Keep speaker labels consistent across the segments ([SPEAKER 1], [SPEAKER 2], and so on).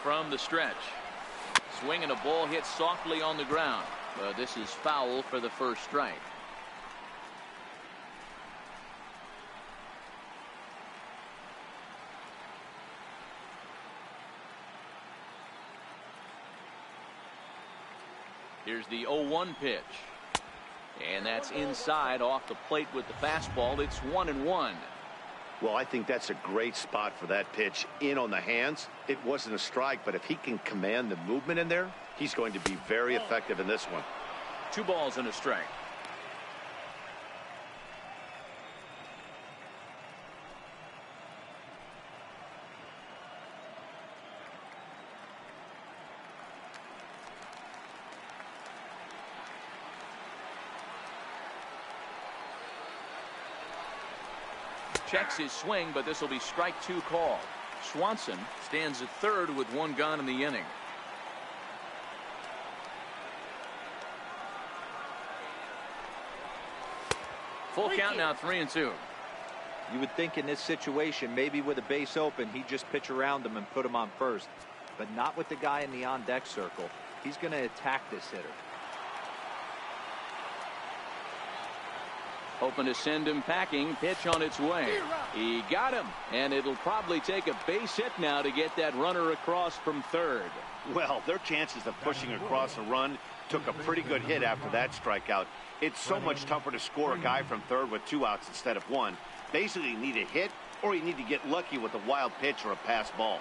[SPEAKER 1] from the stretch. Swing and a ball hit softly on the ground. But this is foul for the first strike. Here's the 0-1 pitch. And that's inside off the plate with the fastball. It's 1-1.
[SPEAKER 2] Well, I think that's a great spot for that pitch. In on the hands. It wasn't a strike, but if he can command the movement in there, he's going to be very effective in this one.
[SPEAKER 1] 2 balls and a strike. Checks his swing, but this will be strike 2 called. Swanson stands at third with 1 gone in the inning. Full count now, 3-2.
[SPEAKER 3] You would think in this situation, maybe with a base open, he'd just pitch around him and put him on first. But not with the guy in the on-deck circle. He's going to attack this hitter.
[SPEAKER 1] Hoping to send him packing. Pitch on its way. He got him. And it'll probably take a base hit now to get that runner across from third.
[SPEAKER 2] Well, their chances of pushing across a run took a pretty good hit after that strikeout. It's so much tougher to score a guy from third with 2 outs instead of 1. Basically, you need a hit or you need to get lucky with a wild pitch or a pass ball.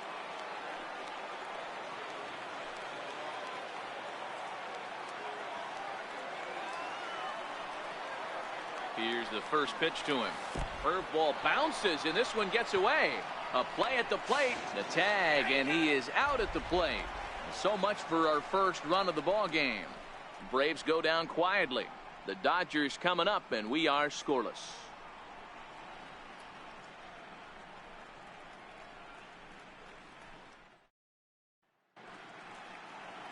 [SPEAKER 1] Here's the first pitch to him. Curveball bounces, and this one gets away. A play at the plate. The tag, and he is out at the plate. So much for our first run of the ball game. Braves go down quietly. The Dodgers coming up, and we are scoreless.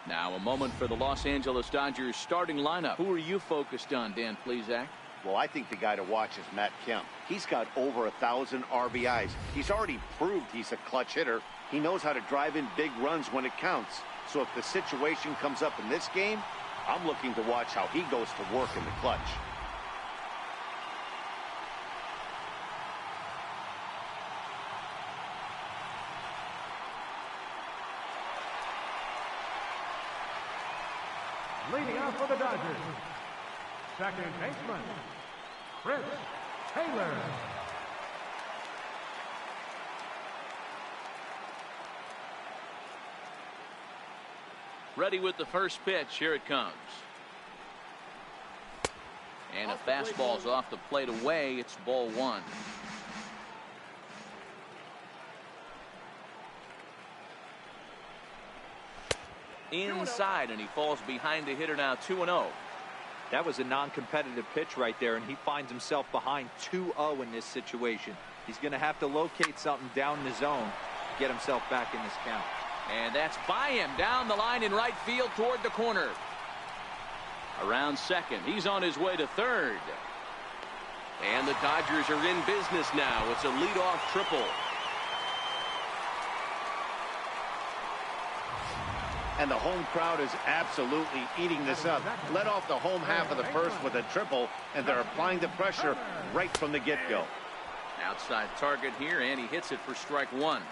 [SPEAKER 1] Now a moment for the Los Angeles Dodgers starting lineup. Who are you focused on, Dan Plesac?
[SPEAKER 2] Well, I think the guy to watch is Matt Kemp. He's got over 1,000 RBIs. He's already proved he's a clutch hitter. He knows how to drive in big runs when it counts. So if the situation comes up in this game, I'm looking to watch how he goes to work in the clutch.
[SPEAKER 4] Leading off for the Dodgers, second baseman, Chris Taylor.
[SPEAKER 1] Ready with the first pitch. Here it comes. And a fastball's off the plate away. It's ball 1. Inside, and he falls behind the hitter now. 2-0.
[SPEAKER 3] That was a non-competitive pitch right there, and he finds himself behind 2-0 in this situation. He's going to have to locate something down in the zone to get himself back in this count.
[SPEAKER 1] And that's by him down the line in right field toward the corner. Around second. He's on his way to third. And the Dodgers are in business now. It's a leadoff triple.
[SPEAKER 2] And the home crowd is absolutely eating this up. Led off the home half of the first with a triple, and they're applying the pressure right from the get-go.
[SPEAKER 1] Outside target here, and he hits it for strike 1.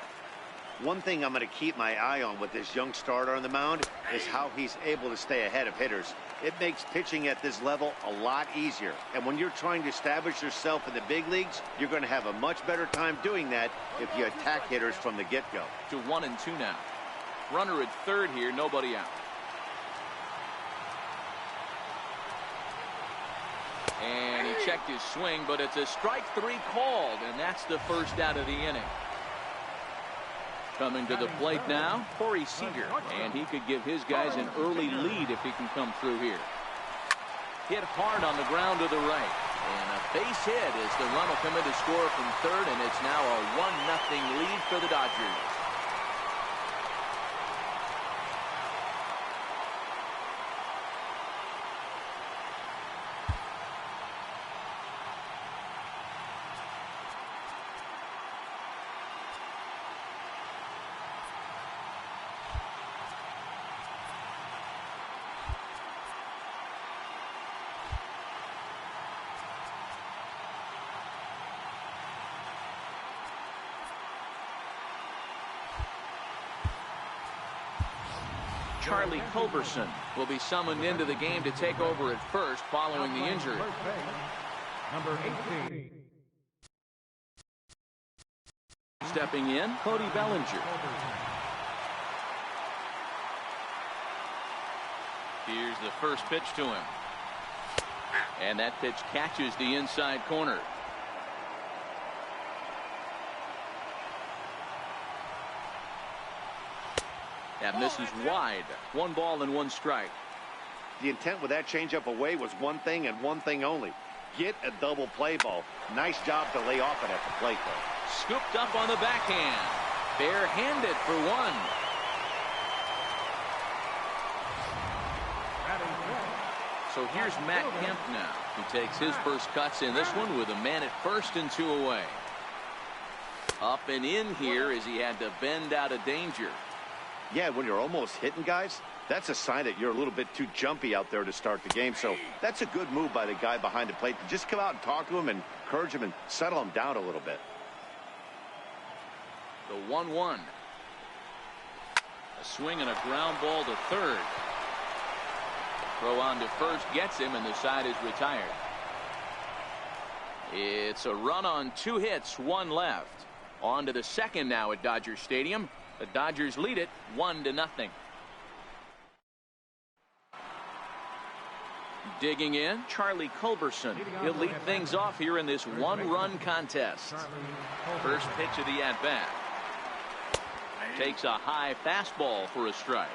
[SPEAKER 2] One thing I'm going to keep my eye on with this young starter on the mound is how he's able to stay ahead of hitters. It makes pitching at this level a lot easier. And when you're trying to establish yourself in the big leagues, you're going to have a much better time doing that if you attack hitters from the get-go.
[SPEAKER 1] To 1-2 now. Runner at third here, nobody out. And he checked his swing, but it's a strike 3 called, and that's the first out of the inning. Coming to the plate now, Corey Seager, and he could give his guys an early lead if he can come through here. Hit hard on the ground to the right, and a base hit as the run will come in to score from third, and it's now a 1-0 lead for the Dodgers. Charlie Culberson will be summoned into the game to take over at first following the injury.
[SPEAKER 4] First base, number 18.
[SPEAKER 1] Stepping in, Cody Bellinger. Here's the first pitch to him. And that pitch catches the inside corner. That misses wide. 1 ball and 1 strike.
[SPEAKER 2] The intent with that changeup away was one thing and one thing only. Get a double play ball. Nice job to lay off it at the plate, though.
[SPEAKER 1] Scooped up on the backhand. Barehanded for 1. So here's Matt Kemp now, who takes his first cuts in this one with a man at first and 2 away. Up and in here as he had to bend out of danger.
[SPEAKER 2] Yeah, when you're almost hitting guys, that's a sign that you're a little bit too jumpy out there to start the game. So that's a good move by the guy behind the plate to just come out and talk to him and encourage him and settle him down a little bit.
[SPEAKER 1] The 1-1. A swing and a ground ball to third. Throw on to first gets him, and the side is retired. It's a run on 2 hits, 1 left. On to the second now at Dodger Stadium. The Dodgers lead it 1-0. Digging in, Charlie Culberson. He'll lead things off here in this 1-run contest. First pitch of the at-bat. Takes a high fastball for a strike.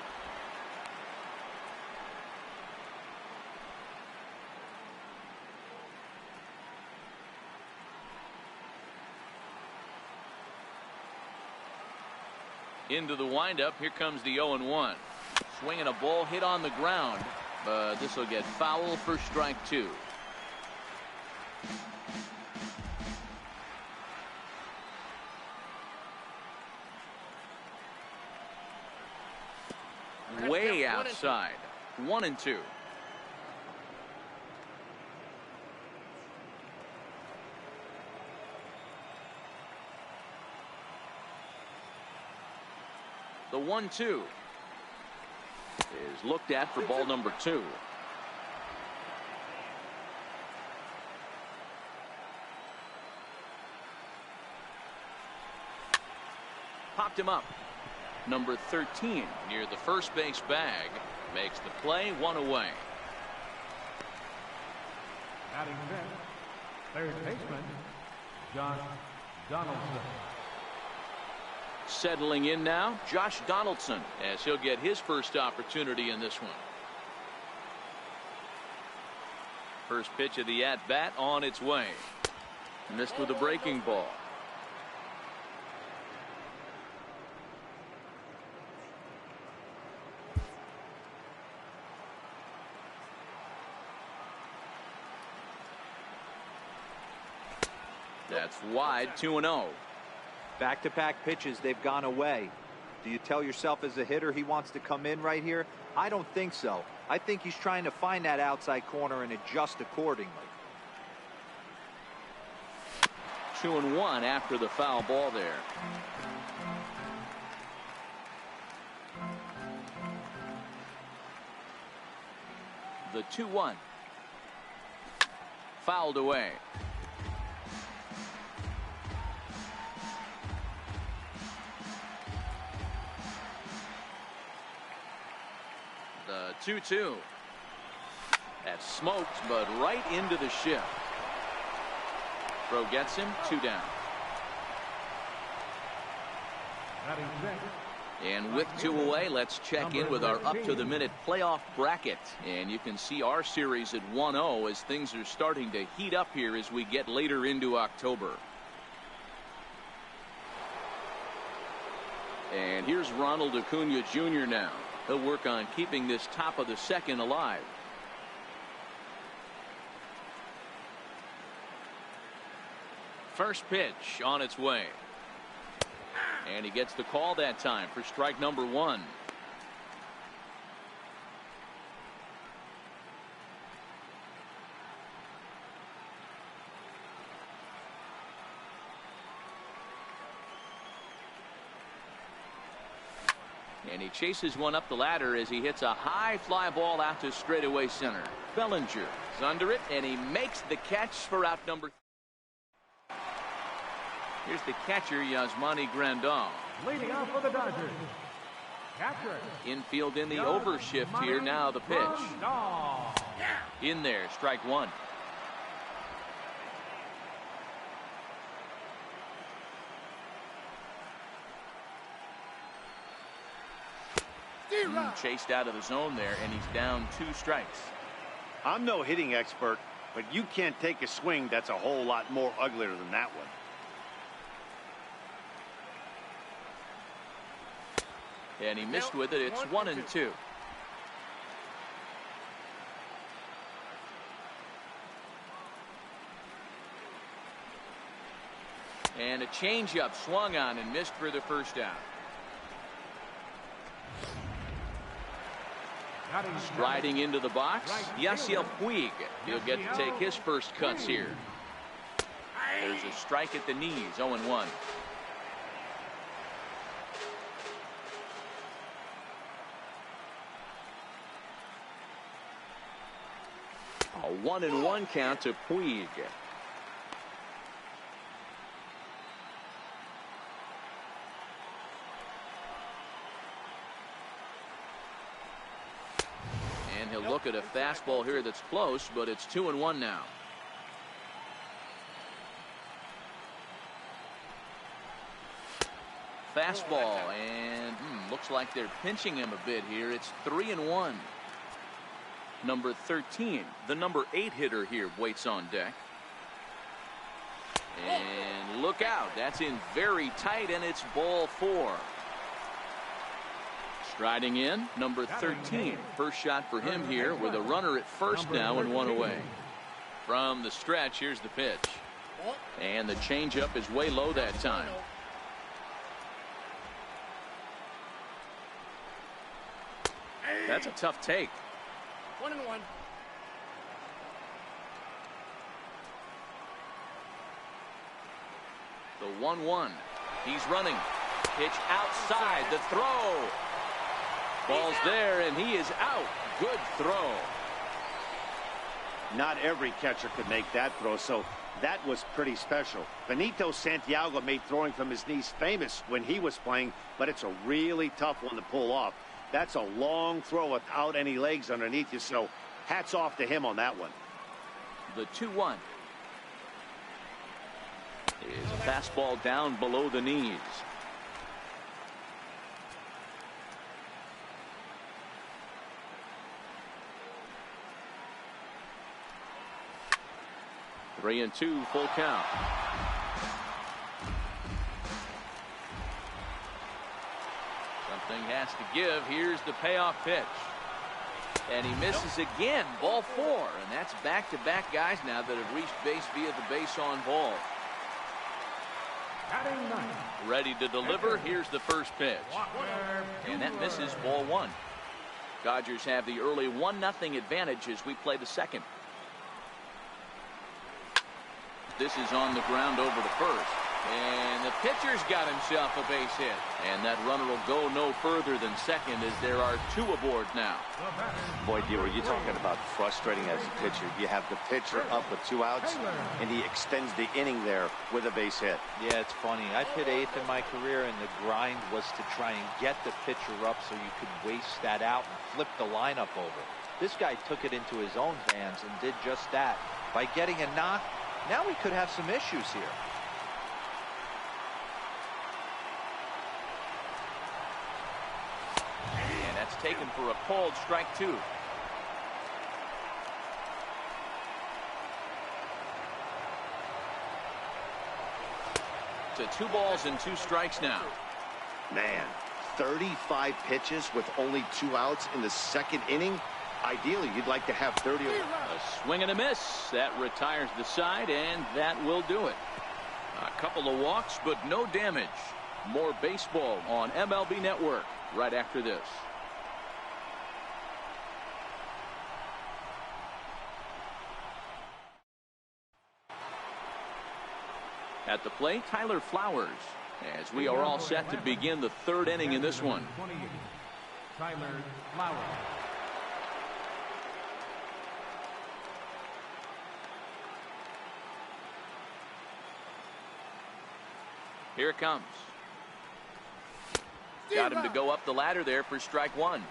[SPEAKER 1] Into the windup. Here comes the 0-1. Swinging a ball hit on the ground, but this will get foul for strike 2. Way outside. 1-2. The 1-2 is looked at for ball number 2. Popped him up. Number 13 near the first base bag makes the play, 1 away.
[SPEAKER 4] Batting fifth, third baseman, Josh Donaldson.
[SPEAKER 1] Settling in now, Josh Donaldson, as he'll get his first opportunity in this one. First pitch of the at-bat on its way. Missed with a breaking ball. That's wide, 2-0.
[SPEAKER 3] Back-to-back pitches, they've gone away. Do you tell yourself as a hitter he wants to come in right here? I don't think so. I think he's trying to find that outside corner and adjust accordingly.
[SPEAKER 1] 2-1 after the foul ball there. The 2-1. Fouled away. The 2-2. That's smoked, but right into the shift. Throw gets him, 2 down.
[SPEAKER 4] Batting sixth,
[SPEAKER 1] And with 2 away, let's check in with our up-to-the-minute playoff bracket. And you can see our series at 1-0 as things are starting to heat up here as we get later into October. And here's Ronald Acuna Jr. now. He'll work on keeping this top of the second alive. First pitch on its way. And he gets the call that time for strike number 1. And he chases one up the ladder as he hits a high fly ball out to straightaway center. Bellinger is under it, and he makes the catch for out number. Here's the catcher, Yasmani Grandal.
[SPEAKER 4] Leading off for the Dodgers, catcher.
[SPEAKER 1] Infield in the overshift here. Now the pitch.
[SPEAKER 4] Grandal.
[SPEAKER 1] In there, strike one. Chased out of the zone there, and he's down 2 strikes.
[SPEAKER 2] I'm no hitting expert, but you can't take a swing that's a whole lot more uglier than that one.
[SPEAKER 1] And he missed with it. It's 1-2. And a changeup swung on and missed for the first out. Striding into the box, Yasiel Puig. He'll get to take his first cuts here. There's a strike at the knees, 0-1. A 1-1 count to Puig. He'll look at a fastball here that's close, but it's 2-1 now. Fastball, and looks like they're pinching him a bit here. It's 3-1. Number 13, the number 8 hitter here, waits on deck. And look out, that's in very tight, and it's ball 4. Striding in, number 13. First shot for him here with a runner at first now and 1 away. From the stretch, here's the pitch. And the changeup is way low that time. That's a tough take.
[SPEAKER 5] 1-1.
[SPEAKER 1] The 1-1. He's running. Pitch outside. The throw. Ball's there, and he is out. Good throw.
[SPEAKER 2] Not every catcher could make that throw, so that was pretty special. Benito Santiago made throwing from his knees famous when he was playing, but it's a really tough one to pull off. That's a long throw without any legs underneath you, so hats off to him on that one.
[SPEAKER 1] The 2-1 is a fastball down below the knees. Three and 2, full count. Something has to give. Here's the payoff pitch. And he misses again. Ball 4. And that's back-to-back guys now that have reached base via the base on ball. Ready to deliver. Here's the first pitch. And that misses, ball 1. Dodgers have the early 1-0 advantage as we play the second. This is on the ground over to first. And the pitcher's got himself a base hit. And that runner will go no further than second as there are 2 aboard now.
[SPEAKER 2] Boy, D, you're talking about frustrating as a pitcher. You have the pitcher up with 2 outs, and he extends the inning there with a base hit.
[SPEAKER 3] Yeah, it's funny. I hit 8th in my career, and the grind was to try and get the pitcher up so you could waste that out and flip the lineup over. This guy took it into his own hands and did just that. By getting a knock, now we could have some issues here.
[SPEAKER 1] And that's taken for a called strike 2. To 2 balls and 2 strikes now.
[SPEAKER 2] Man, 35 pitches with only 2 outs in the second inning. Ideally, you'd like to have 30.
[SPEAKER 1] A swing and a miss. That retires the side, and that will do it. A couple of walks, but no damage. More baseball on MLB Network right after this. At the plate, Tyler Flowers, as we are all set to begin the 3rd inning in this one.
[SPEAKER 4] Tyler Flowers.
[SPEAKER 1] Here it comes. Got him to go up the ladder there for strike one.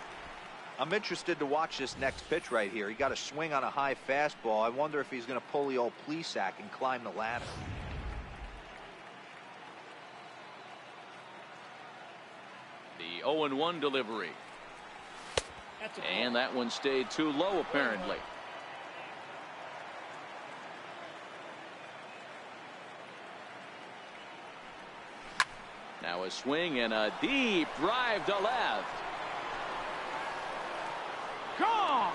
[SPEAKER 3] I'm interested to watch this next pitch right here. He got a swing on a high fastball. I wonder if he's going to pull the old Plesac and climb the ladder.
[SPEAKER 1] The 0-1 delivery. And that one stayed too low, apparently. Now a swing and a deep drive to left.
[SPEAKER 4] Gone!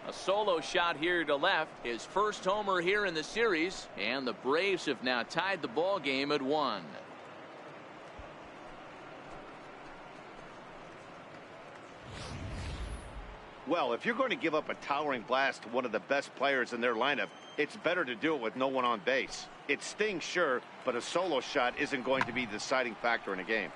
[SPEAKER 1] A solo shot here to left. His first homer here in the series. And the Braves have now tied the ball game at 1.
[SPEAKER 2] Well, if you're going to give up a towering blast to one of the best players in their lineup, it's better to do it with no one on base. It stings, sure, but a solo shot isn't going to be the deciding factor in a game.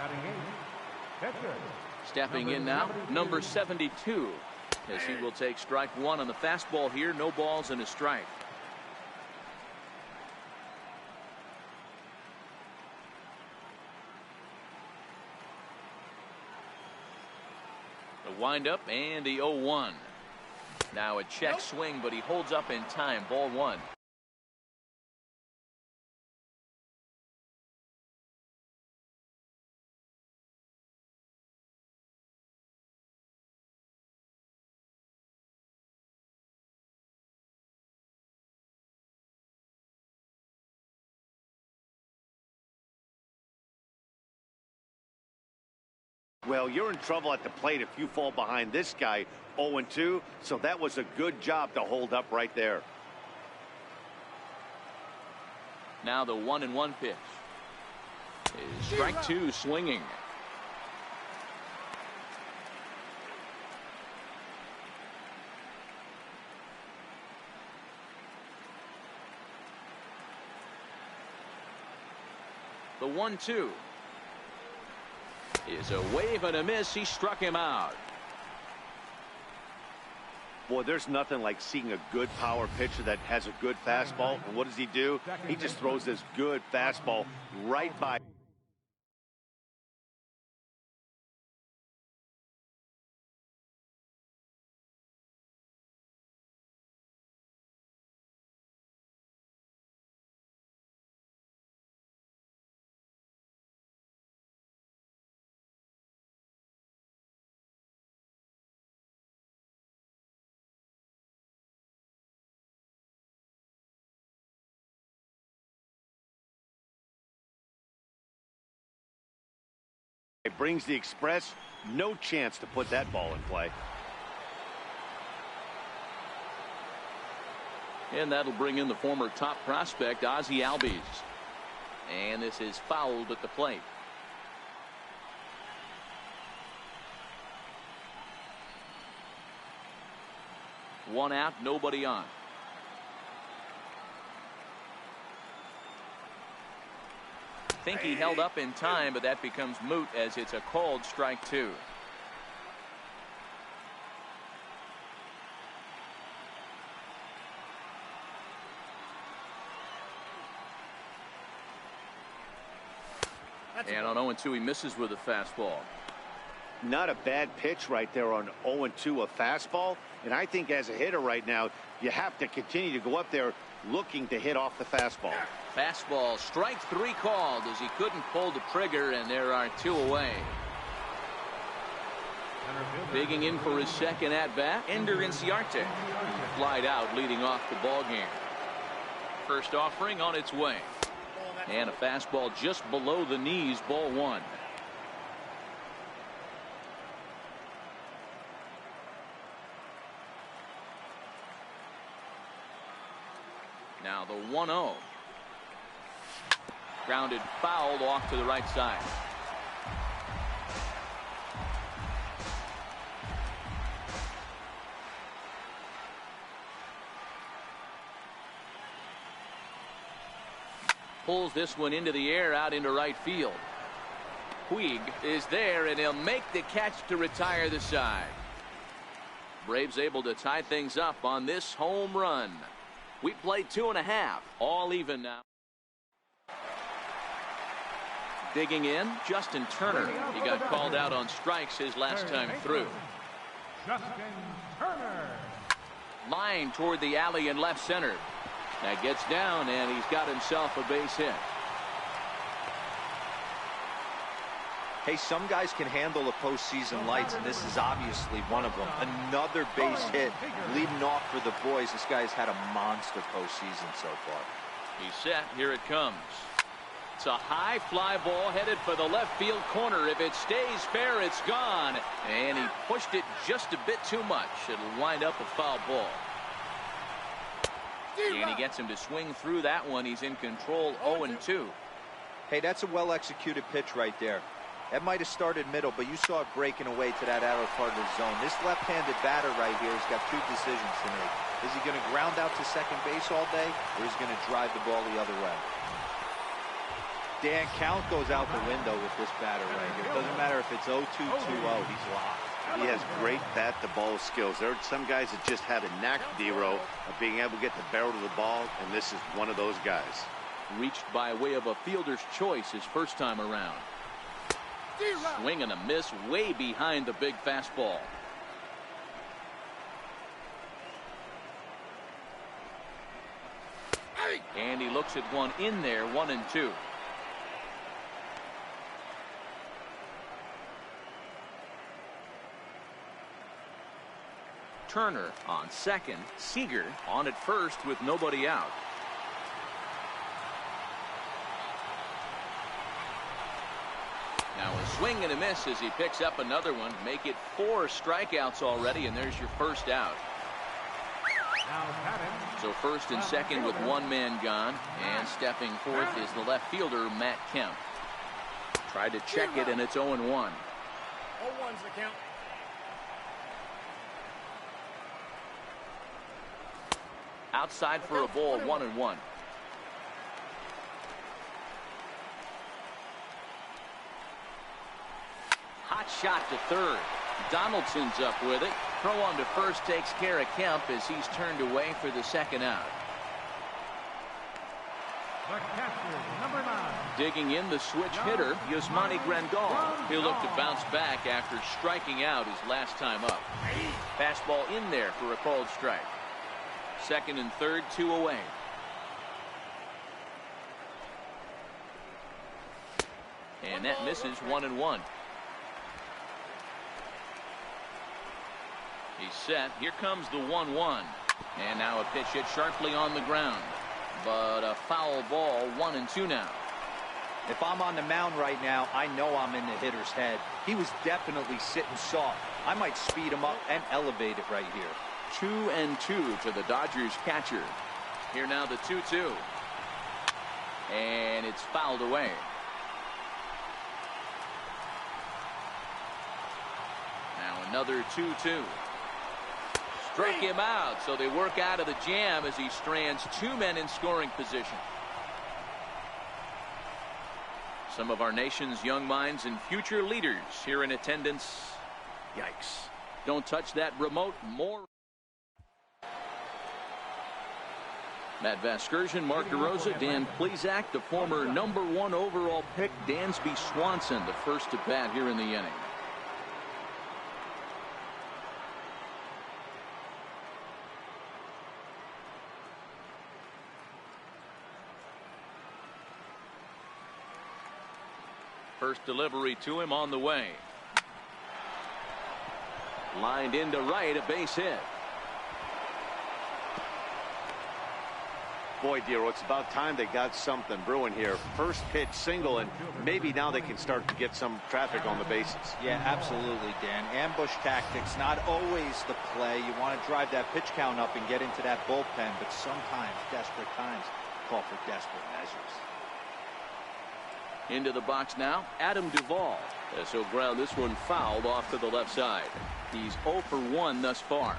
[SPEAKER 4] Batting eighth, pitcher.
[SPEAKER 1] Stepping in now, number 72, as he will take strike one on the fastball here. No balls and a strike. The windup and the 0-1. Now a check swing, but he holds up in time. Ball one.
[SPEAKER 2] Well, you're in trouble at the plate if you fall behind this guy 0-2, so that was a good job to hold up right there.
[SPEAKER 1] Now the 1-1 pitch. Is strike two swinging. The 1-2. Is a wave and a miss. He struck him out.
[SPEAKER 2] Boy, there's nothing like seeing a good power pitcher that has a good fastball. And what does he do? He just throws this good fastball right by. It brings the express. No chance to put that ball in play.
[SPEAKER 1] And that'll bring in the former top prospect, Ozzie Albies. And this is fouled at the plate. One out, nobody on. Think he held up in time, but that becomes moot as it's a called strike two. And on 0-2, he misses with a fastball.
[SPEAKER 2] Not a bad pitch right there on 0-2, a fastball. And I think as a hitter right now, you have to continue to go up there looking to hit off the fastball.
[SPEAKER 1] Fastball, strike three called as he couldn't pull the trigger, and there are two away. Digging in for his second at-bat, Ender Inciarte. Flied out leading off the ball game. First offering on its way. And a fastball just below the knees, ball one. Now the 1-0. Grounded foul off to the right side. Pulls this one into the air out into right field. Puig is there, and he'll make the catch to retire the side. Braves able to tie things up on this home run. We played 2.5, all even now. Digging in, Justin Turner. He got called out on strikes his last time through.
[SPEAKER 4] Justin Turner.
[SPEAKER 1] Line toward the alley in left center. That gets down, and he's got himself a base hit.
[SPEAKER 3] Hey, some guys can handle the postseason lights, and this is obviously one of them. Another base hit leading off for the boys. This guy's had a monster postseason so far.
[SPEAKER 1] He's set. Here it comes. It's a high fly ball headed for the left field corner. If it stays fair, it's gone. And he pushed it just a bit too much. It'll wind up a foul ball. And he gets him to swing through that one. He's in control, 0-2.
[SPEAKER 3] Hey, that's a well-executed pitch right there. That might have started middle, but you saw it breaking away to that outer part of the zone. This left-handed batter right here has got two decisions to make. Is he going to ground out to second base all day, or is he going to drive the ball the other way? Dan, count goes out the window with this batter right here. It doesn't matter if it's 0-2, 2-0. He's locked.
[SPEAKER 2] He has great bat-to-ball skills. There are some guys that just have a knack, D-Row, of being able to get the barrel to the ball, and this is one of those guys.
[SPEAKER 1] Reached by way of a fielder's choice his first time around. Swing and a miss way behind the big fastball. And he looks at one in there, 1-2. Turner on second, Seager on at first with nobody out. Now a swing and a miss as he picks up another one. Make it 4 strikeouts already, and there's your first out. So first and second with one man gone, and stepping forth is the left fielder Matt Kemp. Tried to check it, and it's 0-1.
[SPEAKER 5] 0-1's the count.
[SPEAKER 1] Outside for a ball, 1-1. Hot shot to third. Donaldson's up with it. Throw on to first takes care of Kemp as he's turned away for the second out.
[SPEAKER 4] The catcher, number 9.
[SPEAKER 1] Digging in the switch hitter, Yasmani Grandal. He'll look to bounce back after striking out his last time up. Fastball in there for a called strike. Second and third, 2 away. And that misses, 1-1. He's set. Here comes the 1-1. And now a pitch hit sharply on the ground. But a foul ball, 1-2 now.
[SPEAKER 3] If I'm on the mound right now, I know I'm in the hitter's head. He was definitely sitting soft. I might speed him up and elevate it right here.
[SPEAKER 1] 2-2 to the Dodgers catcher. Here now the 2-2. And it's fouled away. Now another 2-2. Struck him out, so they work out of the jam as he strands 2 men in scoring position. Some of our nation's young minds and future leaders here in attendance. Yikes. Don't touch that remote. More. Matt Vasgersian, Mark DeRosa, Dan Plesac, the former #1 overall pick, Dansby Swanson, the first to bat here in the inning. First delivery to him on the way. Lined into right, a base hit.
[SPEAKER 2] Boy, Dero, it's about time they got something brewing here. First pitch single, and maybe now they can start to get some traffic on the bases.
[SPEAKER 3] Yeah, absolutely, Dan. Ambush tactics, not always the play. You want to drive that pitch count up and get into that bullpen, but sometimes desperate times call for desperate measures.
[SPEAKER 1] Into the box now, Adam Duvall. As he'll ground this one fouled off to the left side. He's 0 for 1 thus far.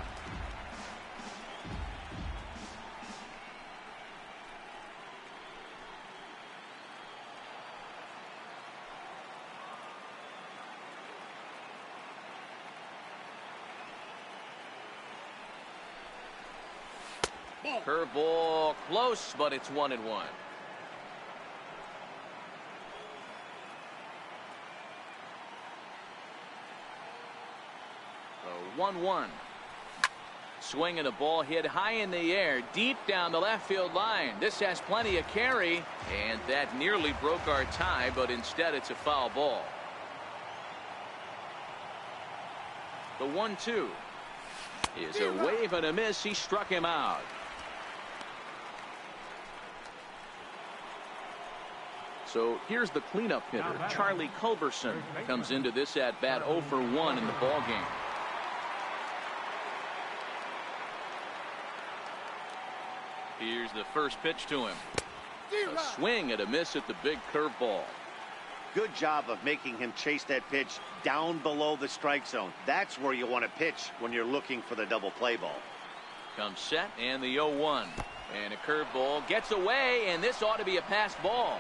[SPEAKER 1] Curveball close, but it's 1-1. 1-1. Swing and a ball hit high in the air, deep down the left field line. This has plenty of carry, and that nearly broke our tie, but instead it's a foul ball. The 1-2 is a wave and a miss. He struck him out. So here's the cleanup hitter, Charlie Culberson, comes into this at bat 0 for 1 in the ball game. Here's the first pitch to him. A swing and a miss at the big curveball.
[SPEAKER 2] Good job of making him chase that pitch down below the strike zone. That's where you want to pitch when you're looking for the double play ball.
[SPEAKER 1] Comes set and the 0-1. And a curveball gets away, and this ought to be a pass ball.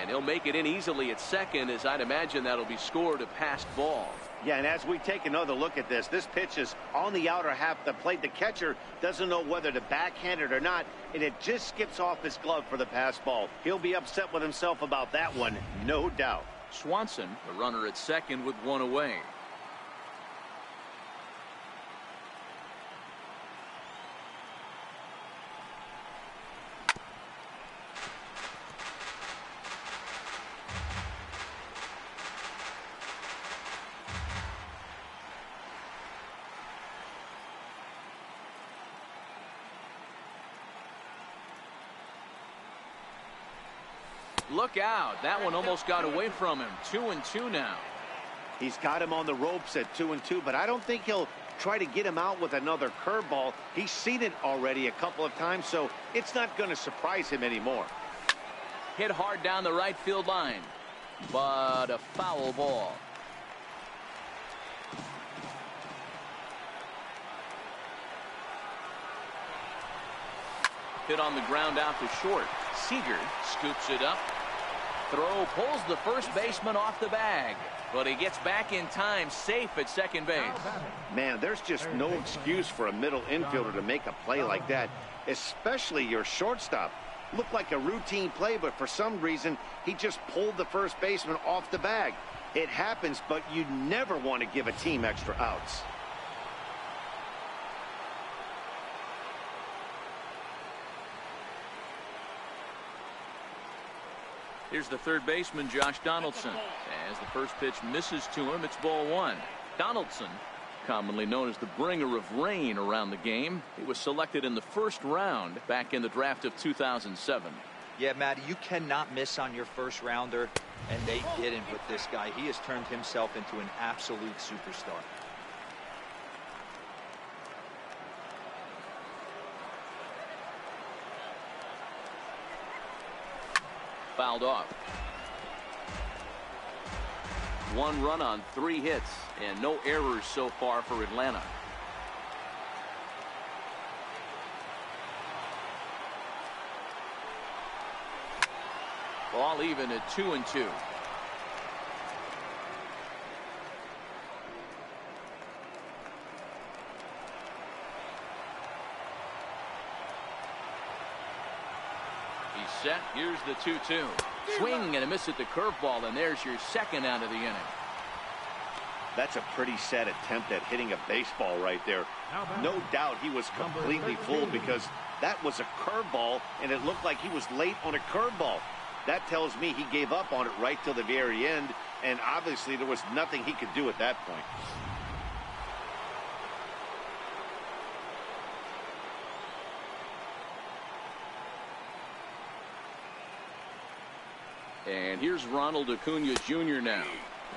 [SPEAKER 1] And he'll make it in easily at second, as I'd imagine that'll be scored a passed ball.
[SPEAKER 2] Yeah, and as we take another look at this pitch is on the outer half of the plate. The catcher doesn't know whether to backhand it or not, and it just skips off his glove for the pass ball. He'll be upset with himself about that one, no doubt.
[SPEAKER 1] Swanson, the runner at second with one away. Look out. That one almost got away from him. 2-2 now.
[SPEAKER 2] He's got him on the ropes at 2-2, but I don't think he'll try to get him out with another curveball. He's seen it already a couple of times, so it's not going to surprise him anymore.
[SPEAKER 1] Hit hard down the right field line, but a foul ball. Hit on the ground out to short. Seager scoops it up. Throw pulls the first baseman off the bag, but he gets back in time, safe at second base.
[SPEAKER 2] Man, there's just no excuse for a middle infielder to make a play like that, especially your shortstop. Looked like a routine play, but for some reason, he just pulled the first baseman off the bag. It happens, but you never want to give a team extra outs.
[SPEAKER 1] Here's the third baseman, Josh Donaldson. As the first pitch misses to him, it's ball one. Donaldson, commonly known as the bringer of rain around the game. He was selected in the first round back in the draft of 2007.
[SPEAKER 3] Yeah, Matty, you cannot miss on your first rounder, and they didn't with this guy. He has turned himself into an absolute superstar.
[SPEAKER 1] Fouled off. One run on 3 hits and no errors so far for Atlanta. Ball even at 2-2. Set. Here's the 2-2. Swing and a miss at the curveball, and there's your second out of the inning.
[SPEAKER 2] That's a pretty sad attempt at hitting a baseball right there. No doubt he was completely fooled because that was a curveball, and it looked like he was late on a curveball. That tells me he gave up on it right till the very end, and obviously there was nothing he could do at that point.
[SPEAKER 1] And here's Ronald Acuna Jr. now,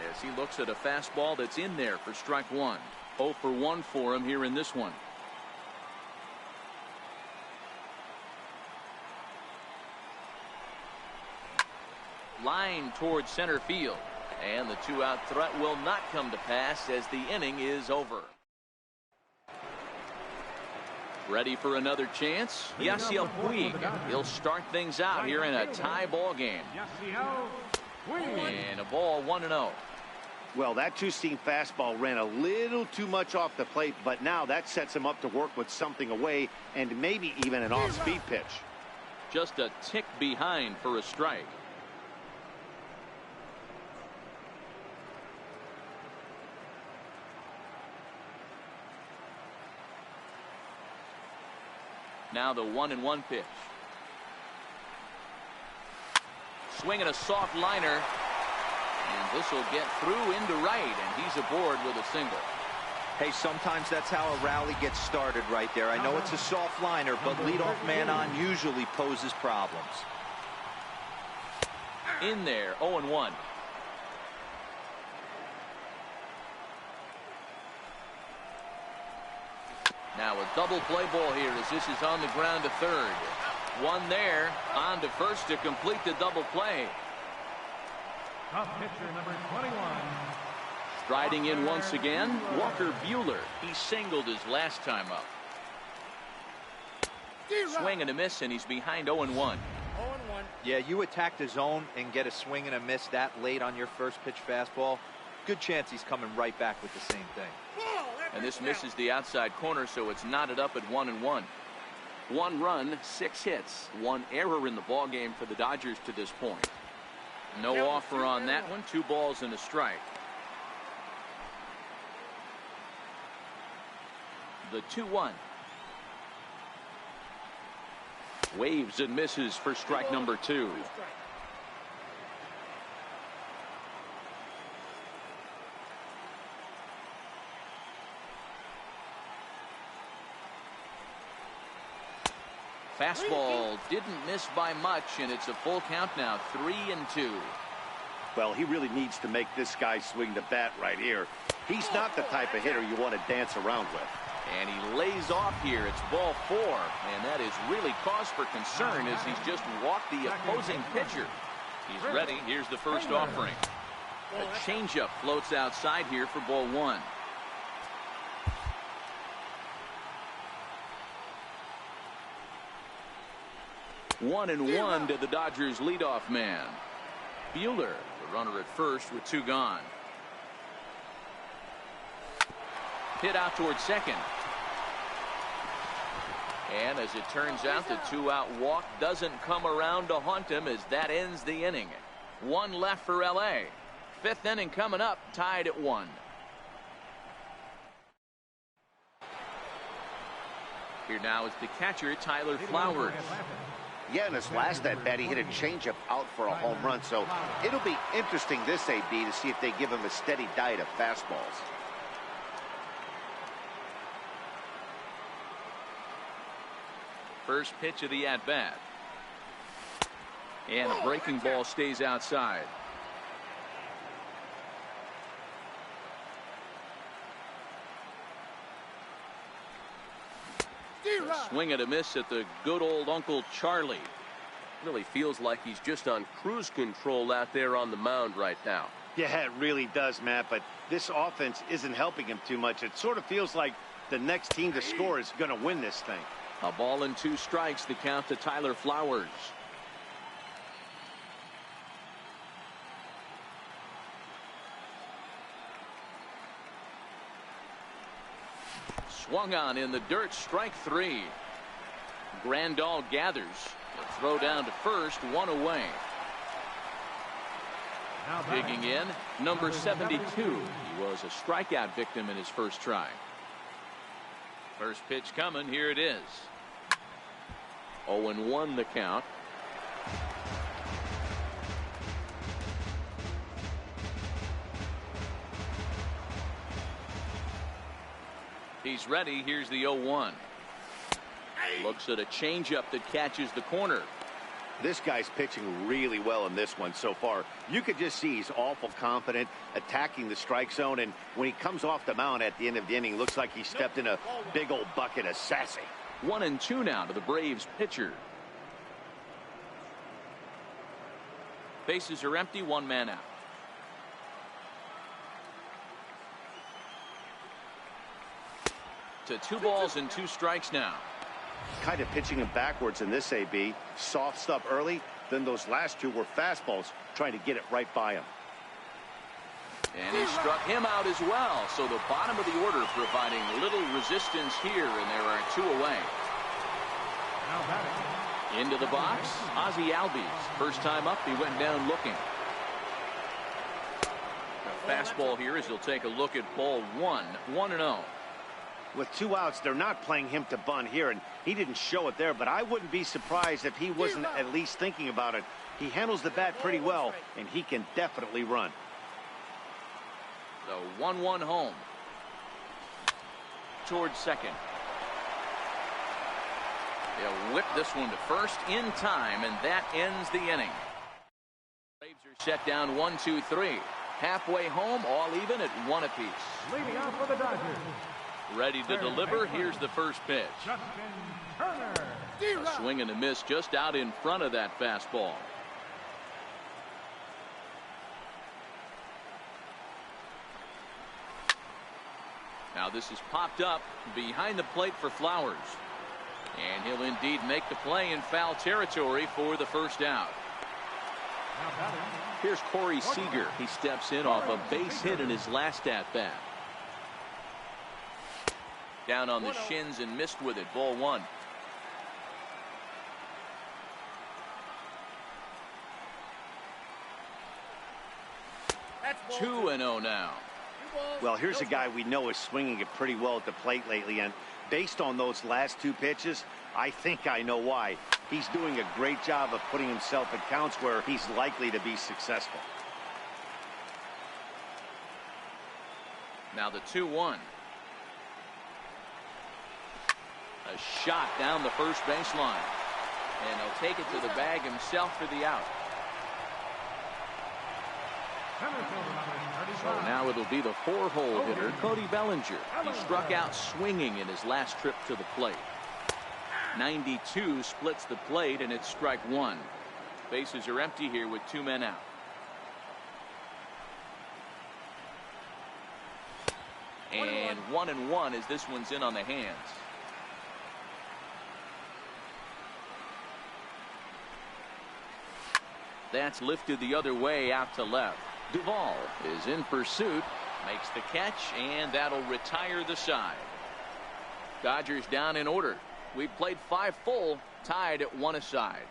[SPEAKER 1] as he looks at a fastball that's in there for strike one. 0 for 1 for him here in this one. Line towards center field, and the 2-out threat will not come to pass as the inning is over. Ready for another chance? Yasiel Puig. He'll start things out here in a tie ball game. And a ball 1-0.
[SPEAKER 2] Well, that two-seam fastball ran a little too much off the plate, but now that sets him up to work with something away and maybe even an off-speed pitch.
[SPEAKER 1] Just a tick behind for a strike. Now the 1-1 pitch. Swing and a soft liner. And this will get through into right, and he's aboard with a single.
[SPEAKER 3] Hey, sometimes that's how a rally gets started right there. I know it's a soft liner, but leadoff man on usually poses problems.
[SPEAKER 1] In there, 0-1. Now a double play ball here as this is on the ground to third. One there, on to first to complete the double play.
[SPEAKER 4] Top pitcher number 21.
[SPEAKER 1] Striding in once again, Walker Buehler. He singled his last time up. Swing and a miss, and he's behind 0-1.
[SPEAKER 5] 0-1.
[SPEAKER 3] Yeah, you attack the zone and get a swing and a miss that late on your first pitch fastball. Good chance he's coming right back with the same thing.
[SPEAKER 1] And this misses the outside corner, so it's knotted up at 1-1. 1 run, 6 hits, 1 error in the ball game for the Dodgers to this point. No offer on that one. 2 balls and a strike. The 2-1. Waves and misses for strike number 2. Fastball didn't miss by much, and it's a full count now, 3-2.
[SPEAKER 2] Well, he really needs to make this guy swing the bat right here. He's not the type of hitter you want to dance around with.
[SPEAKER 1] And he lays off here. It's ball 4, and that is really cause for concern as he's just walked the opposing pitcher. He's ready. Here's the first offering. A changeup floats outside here for ball 1. One and one to the Dodgers leadoff man. Buehler, the runner at first with 2 gone. Hit out towards second. And as it turns out, the 2-out walk doesn't come around to haunt him as that ends the inning. 1 left for LA. 5th inning coming up, tied at 1. Here now is the catcher, Tyler Flowers.
[SPEAKER 2] Yeah, in his last at bat, he hit a changeup out for a home run. So it'll be interesting this AB to see if they give him a steady diet of fastballs.
[SPEAKER 1] First pitch of the at-bat. And a breaking ball stays outside. Swing and a miss at the good old Uncle Charlie.
[SPEAKER 6] Really feels like he's just on cruise control out there on the mound right now.
[SPEAKER 2] Yeah, it really does, Matt, but this offense isn't helping him too much. It sort of feels like the next team to score is going to win this thing.
[SPEAKER 1] A ball and 2 strikes to count to Tyler Flowers. Swung on in the dirt, strike 3. Grandal gathers. The throw down to first, 1 away. Digging in, number 72. He was a strikeout victim in his first try. First pitch coming, here it is. 0-1 the count. He's ready. Here's the 0-1. Looks at a changeup that catches the corner.
[SPEAKER 2] This guy's pitching really well in this one so far. You could just see he's awful confident attacking the strike zone, and when he comes off the mound at the end of the inning, looks like he stepped in a big old bucket of sassy.
[SPEAKER 1] 1-2 now to the Braves pitcher. Bases are empty, 1 man out. To 2 balls and 2 strikes now.
[SPEAKER 2] Kind of pitching him backwards in this AB. Soft stuff early, then those last 2 were fastballs, trying to get it right by him.
[SPEAKER 1] And he struck him out as well. So the bottom of the order providing little resistance here, and there are 2 away. Into the box, Ozzie Albies. First time up, he went down looking. A fastball here as he'll take a look at ball 1, 1-0.
[SPEAKER 2] With 2 outs, they're not playing him to bunt here, and he didn't show it there, but I wouldn't be surprised if he wasn't at least thinking about it. He handles the bat pretty well, and he can definitely run.
[SPEAKER 1] The 1-1 home. Towards second. They'll whip this one to first in time, and that ends the inning. Braves are set down 1-2-3. Halfway home, all even at 1 apiece.
[SPEAKER 4] Leading off for the Dodgers.
[SPEAKER 1] Ready to deliver. Here's the first pitch.
[SPEAKER 4] Justin Turner.
[SPEAKER 1] A swing and a miss just out in front of that fastball. Now this is popped up behind the plate for Flowers. And he'll indeed make the play in foul territory for the first out.
[SPEAKER 4] Now batting,
[SPEAKER 1] Here's Corey Seager. He steps in off a base hit in his last at-bat. Down on the shins and missed with it. Ball one.
[SPEAKER 5] That's
[SPEAKER 1] 2-0 now.
[SPEAKER 2] Well, here's a guy we know is swinging it pretty well at the plate lately, and based on those last two pitches, I think I know why. He's doing a great job of putting himself at counts where he's likely to be successful.
[SPEAKER 1] Now the 2-1. A shot down the first baseline. And he'll take it to the bag himself for the out.
[SPEAKER 4] center fielder number
[SPEAKER 1] So
[SPEAKER 4] 35.
[SPEAKER 1] now it'll be the 4-hole hitter, Cody Bellinger. He struck out swinging in his last trip to the plate. 92 splits the plate, and it's strike one. Bases are empty here with 2 men out. And 1-1 as this one's in on the hands. That's lifted the other way out to left. Duvall is in pursuit, makes the catch, and that'll retire the side. Dodgers down in order. We've played 5 full, tied at 1 aside.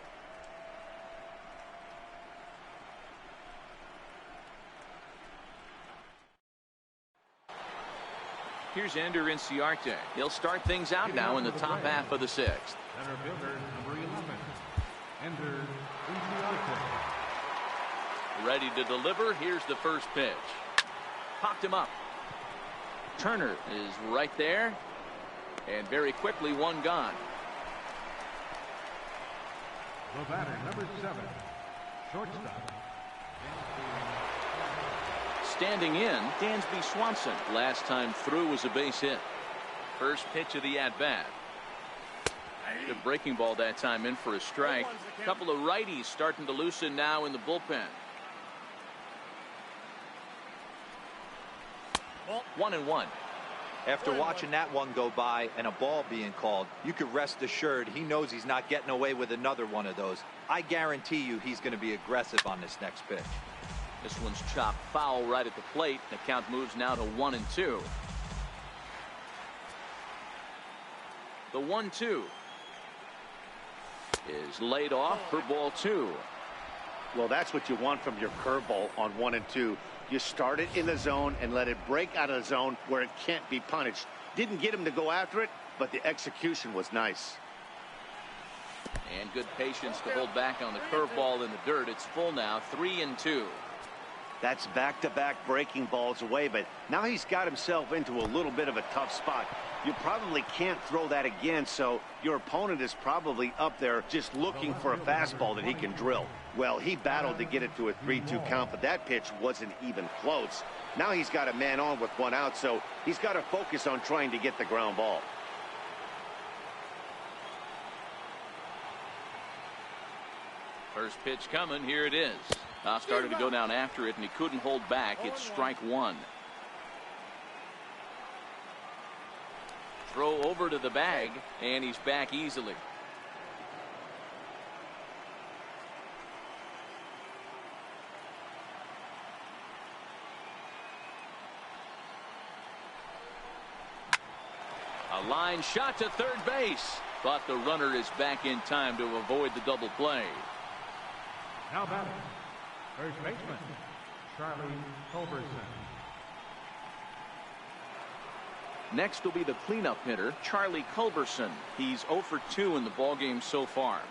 [SPEAKER 1] Here's Ender Inciarte. He'll start things out now in the top half of the 6th.
[SPEAKER 4] Center fielder number 11. Ender Inciarte.
[SPEAKER 1] Ready to deliver. Here's the first pitch. Popped him up. Turner is right there. And very quickly, one gone.
[SPEAKER 4] The batter number 7. Shortstop.
[SPEAKER 1] Standing in, Dansby Swanson. Last time through was a base hit. First pitch of the at-bat. The breaking ball that time in for a strike. A couple of righties starting to loosen now in the bullpen. 1-1.
[SPEAKER 3] After watching that one go by and a ball being called, you could rest assured he knows he's not getting away with another one of those. I guarantee you he's going to be aggressive on this next pitch.
[SPEAKER 1] This one's chopped foul right at the plate. The count moves now to 1-2. The 1-2 is laid off for ball 2.
[SPEAKER 2] Well, that's what you want from your curveball on 1 and 2. You start it in the zone and let it break out of the zone where it can't be punished. Didn't get him to go after it, but the execution was nice.
[SPEAKER 1] And good patience to hold back on the curveball in the dirt. It's full now, 3-2.
[SPEAKER 2] That's back-to-back breaking balls away, but now he's got himself into a little bit of a tough spot. You probably can't throw that again, so your opponent is probably up there just looking for a fastball that he can drill. Well, he battled to get it to a 3-2 count, but that pitch wasn't even close. Now he's got a man on with 1 out, so he's got to focus on trying to get the ground ball.
[SPEAKER 1] First pitch coming. Here it is. Started to go down after it, and he couldn't hold back. It's strike one. Throw over to the bag, and he's back easily. A line shot to third base, but the runner is back in time to avoid the double play.
[SPEAKER 4] Now batting, first baseman, Charlie Culberson.
[SPEAKER 1] Next will be the cleanup hitter, Charlie Culberson. He's 0 for 2 in the ballgame so far.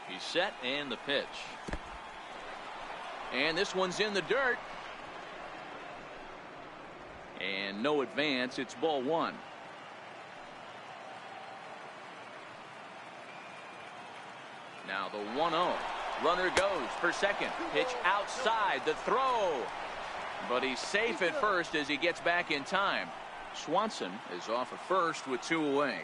[SPEAKER 1] He's set, and the pitch. And this one's in the dirt. And no advance. It's ball 1. Now the 1-0. Runner goes for second. Pitch outside. The throw. But he's safe at first as he gets back in time. Swanson is off at first with 2 away.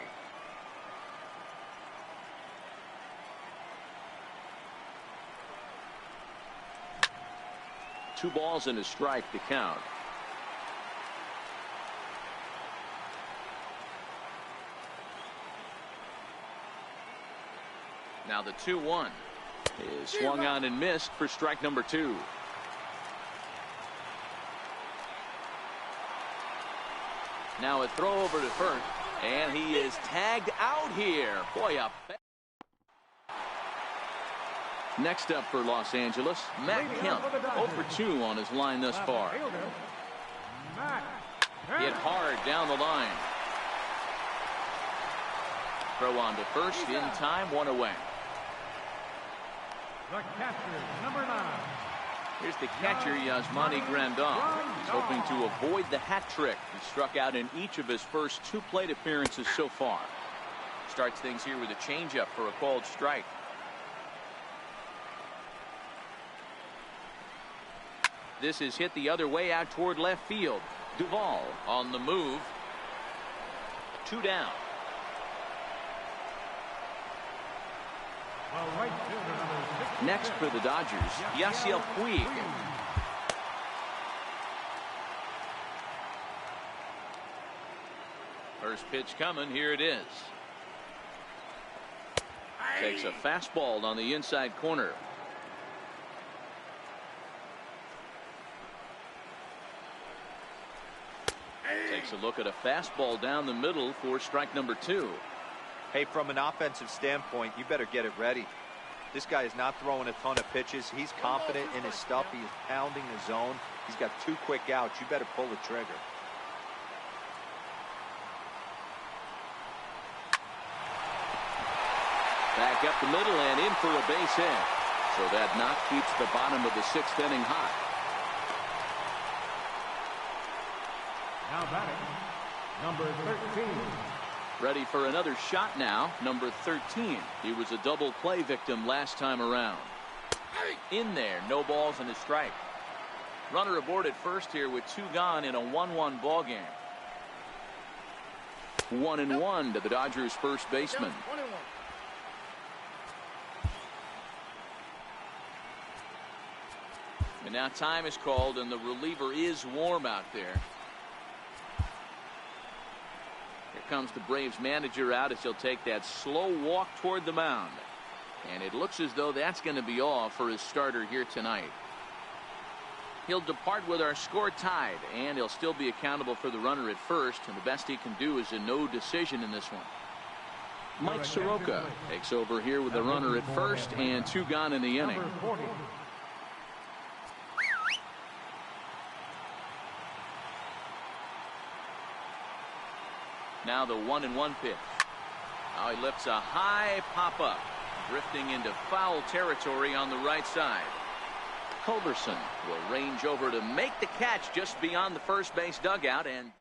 [SPEAKER 1] Two balls and a strike to count. Now the 2-1 is swung on and missed for strike number 2. Now a throw over to first, and he is tagged out here. Boy, next up for Los Angeles, Matt Kemp, 0 for 2 on his line thus far. Hit hard down the line. Throw on to first in time, 1 away.
[SPEAKER 4] The catcher, number 9.
[SPEAKER 1] Here's the catcher, Yasmani Grandal. He's hoping to avoid the hat trick. He struck out in each of his first 2 plate appearances so far. Starts things here with a changeup for a called strike. This is hit the other way out toward left field. Duvall on the move. 2 down. Next for the Dodgers, Yasiel Puig. First pitch coming. Here it is. Takes a fastball on the inside corner. Takes a look at a fastball down the middle for strike number 2.
[SPEAKER 3] Hey, from an offensive standpoint, you better get it ready. This guy is not throwing a ton of pitches. He's confident in his stuff. He is pounding the zone. He's got 2 quick outs. You better pull the trigger.
[SPEAKER 1] Back up the middle and in for a base hit. So that knock keeps the bottom of the 6th inning hot.
[SPEAKER 4] Now batting, number 13.
[SPEAKER 1] Ready for another shot now, number 13. He was a double play victim last time around. In there, no balls and a strike. Runner aboard at first here with 2 gone in a 1-1 ball game. 1-1 to the Dodgers first baseman. And now time is called and the reliever is warm out there. Here comes the Braves manager out as he'll take that slow walk toward the mound. And it looks as though that's going to be all for his starter here tonight. He'll depart with our score tied, and he'll still be accountable for the runner at first, and the best he can do is a no decision in this one. Mike Soroka takes over here with the runner at first and 2 gone in the inning. Now the 1-1 pitch. Now he lifts a high pop-up, drifting into foul territory on the right side. Culberson will range over to make the catch just beyond the first base dugout, and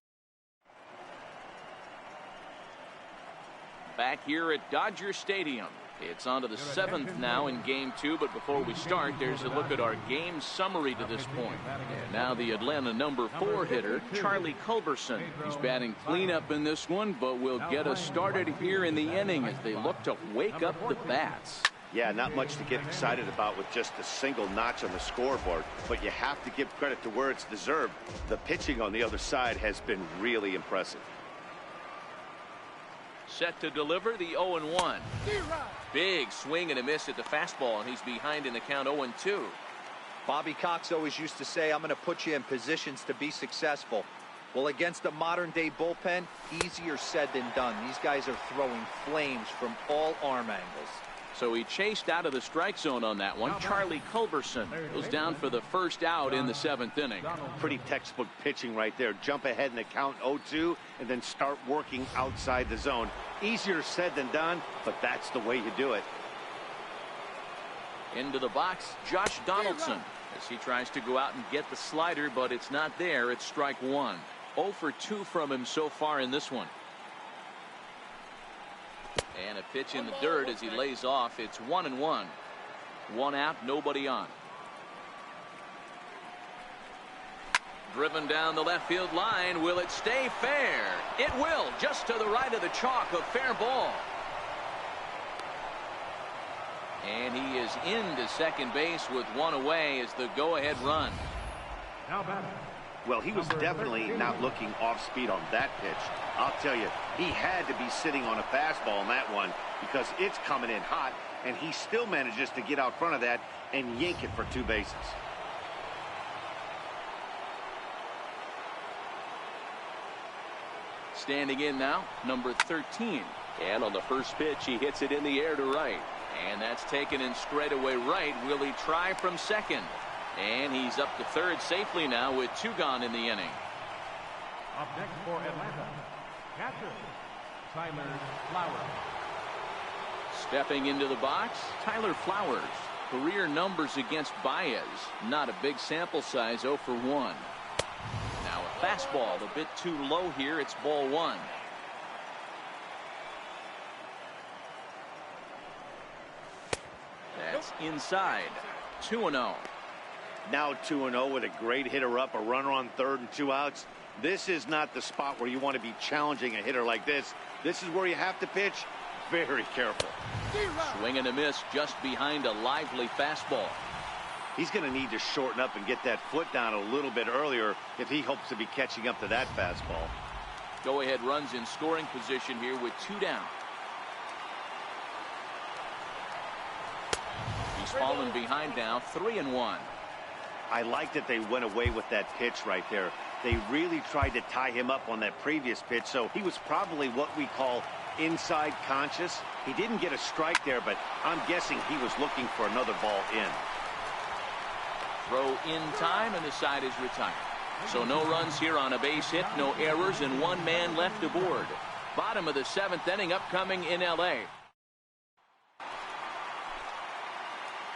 [SPEAKER 1] back here at Dodger Stadium. It's on to the 7th now in game 2, but before we start, there's a look at our game summary to this point. And now the Atlanta number 4 hitter, Charlie Culberson. He's batting cleanup in this one, but will get us started here in the inning as they look to wake up the bats.
[SPEAKER 2] Yeah, not much to get excited about with just a single notch on the scoreboard, but you have to give credit to where it's deserved. The pitching on the other side has been really impressive.
[SPEAKER 1] Set to deliver the 0-1. Big swing and a miss at the fastball, and he's behind in the count 0-2.
[SPEAKER 3] Bobby Cox always used to say, I'm going to put you in positions to be successful. Well, against a modern-day bullpen, easier said than done. These guys are throwing flames from all arm angles.
[SPEAKER 1] So he chased out of the strike zone on that one. Charlie Culberson goes down for the first out in the 7th inning.
[SPEAKER 2] Pretty textbook pitching right there. Jump ahead in the count 0-2 and then start working outside the zone. Easier said than done, but that's the way you do it.
[SPEAKER 1] Into the box, Josh Donaldson, as he tries to go out and get the slider, but it's not there. It's strike 1. 0 for 2 from him so far in this one. And a pitch in the dirt as he lays off. It's 1-1. 1 out, nobody on. Driven down the left field line. Will it stay fair? It will, just to the right of the chalk. A fair ball. And he is into second base with 1 away as the go-ahead run.
[SPEAKER 4] Now batting.
[SPEAKER 2] Well, he was definitely not looking off speed on that pitch. I'll tell you, he had to be sitting on a fastball on that one because it's coming in hot. and he still manages to get out front of that and yank it for 2 bases.
[SPEAKER 1] Standing in now, number 13.
[SPEAKER 6] And on the first pitch, he hits it in the air to right.
[SPEAKER 1] And that's taken in straightaway right. Will he try from second? And he's up to third safely now with 2 gone in the inning.
[SPEAKER 4] Up next for Atlanta, catcher, Tyler Flowers.
[SPEAKER 1] Stepping into the box, Tyler Flowers. Career numbers against Baez. Not a big sample size, 0 for 1. Now a fastball a bit too low here. It's ball 1. That's inside. 2-0.
[SPEAKER 2] Now 2-0 with a great hitter up, a runner on third and 2 outs. This is not the spot where you want to be challenging a hitter like this. This is where you have to pitch very careful.
[SPEAKER 1] Swing and a miss just behind a lively fastball.
[SPEAKER 2] He's going to need to shorten up and get that foot down a little bit earlier if he hopes to be catching up to that fastball.
[SPEAKER 1] Go ahead runs in scoring position here with 2 down. He's fallen behind now, 3-1.
[SPEAKER 2] I like that they went away with that pitch right there. They really tried to tie him up on that previous pitch, so he was probably what we call inside conscious. He didn't get a strike there, but I'm guessing he was looking for another ball in.
[SPEAKER 1] Throw in time, and the side is retired. So no runs here on a base hit, no errors, and 1 man left aboard. Bottom of the 7th inning upcoming in L.A.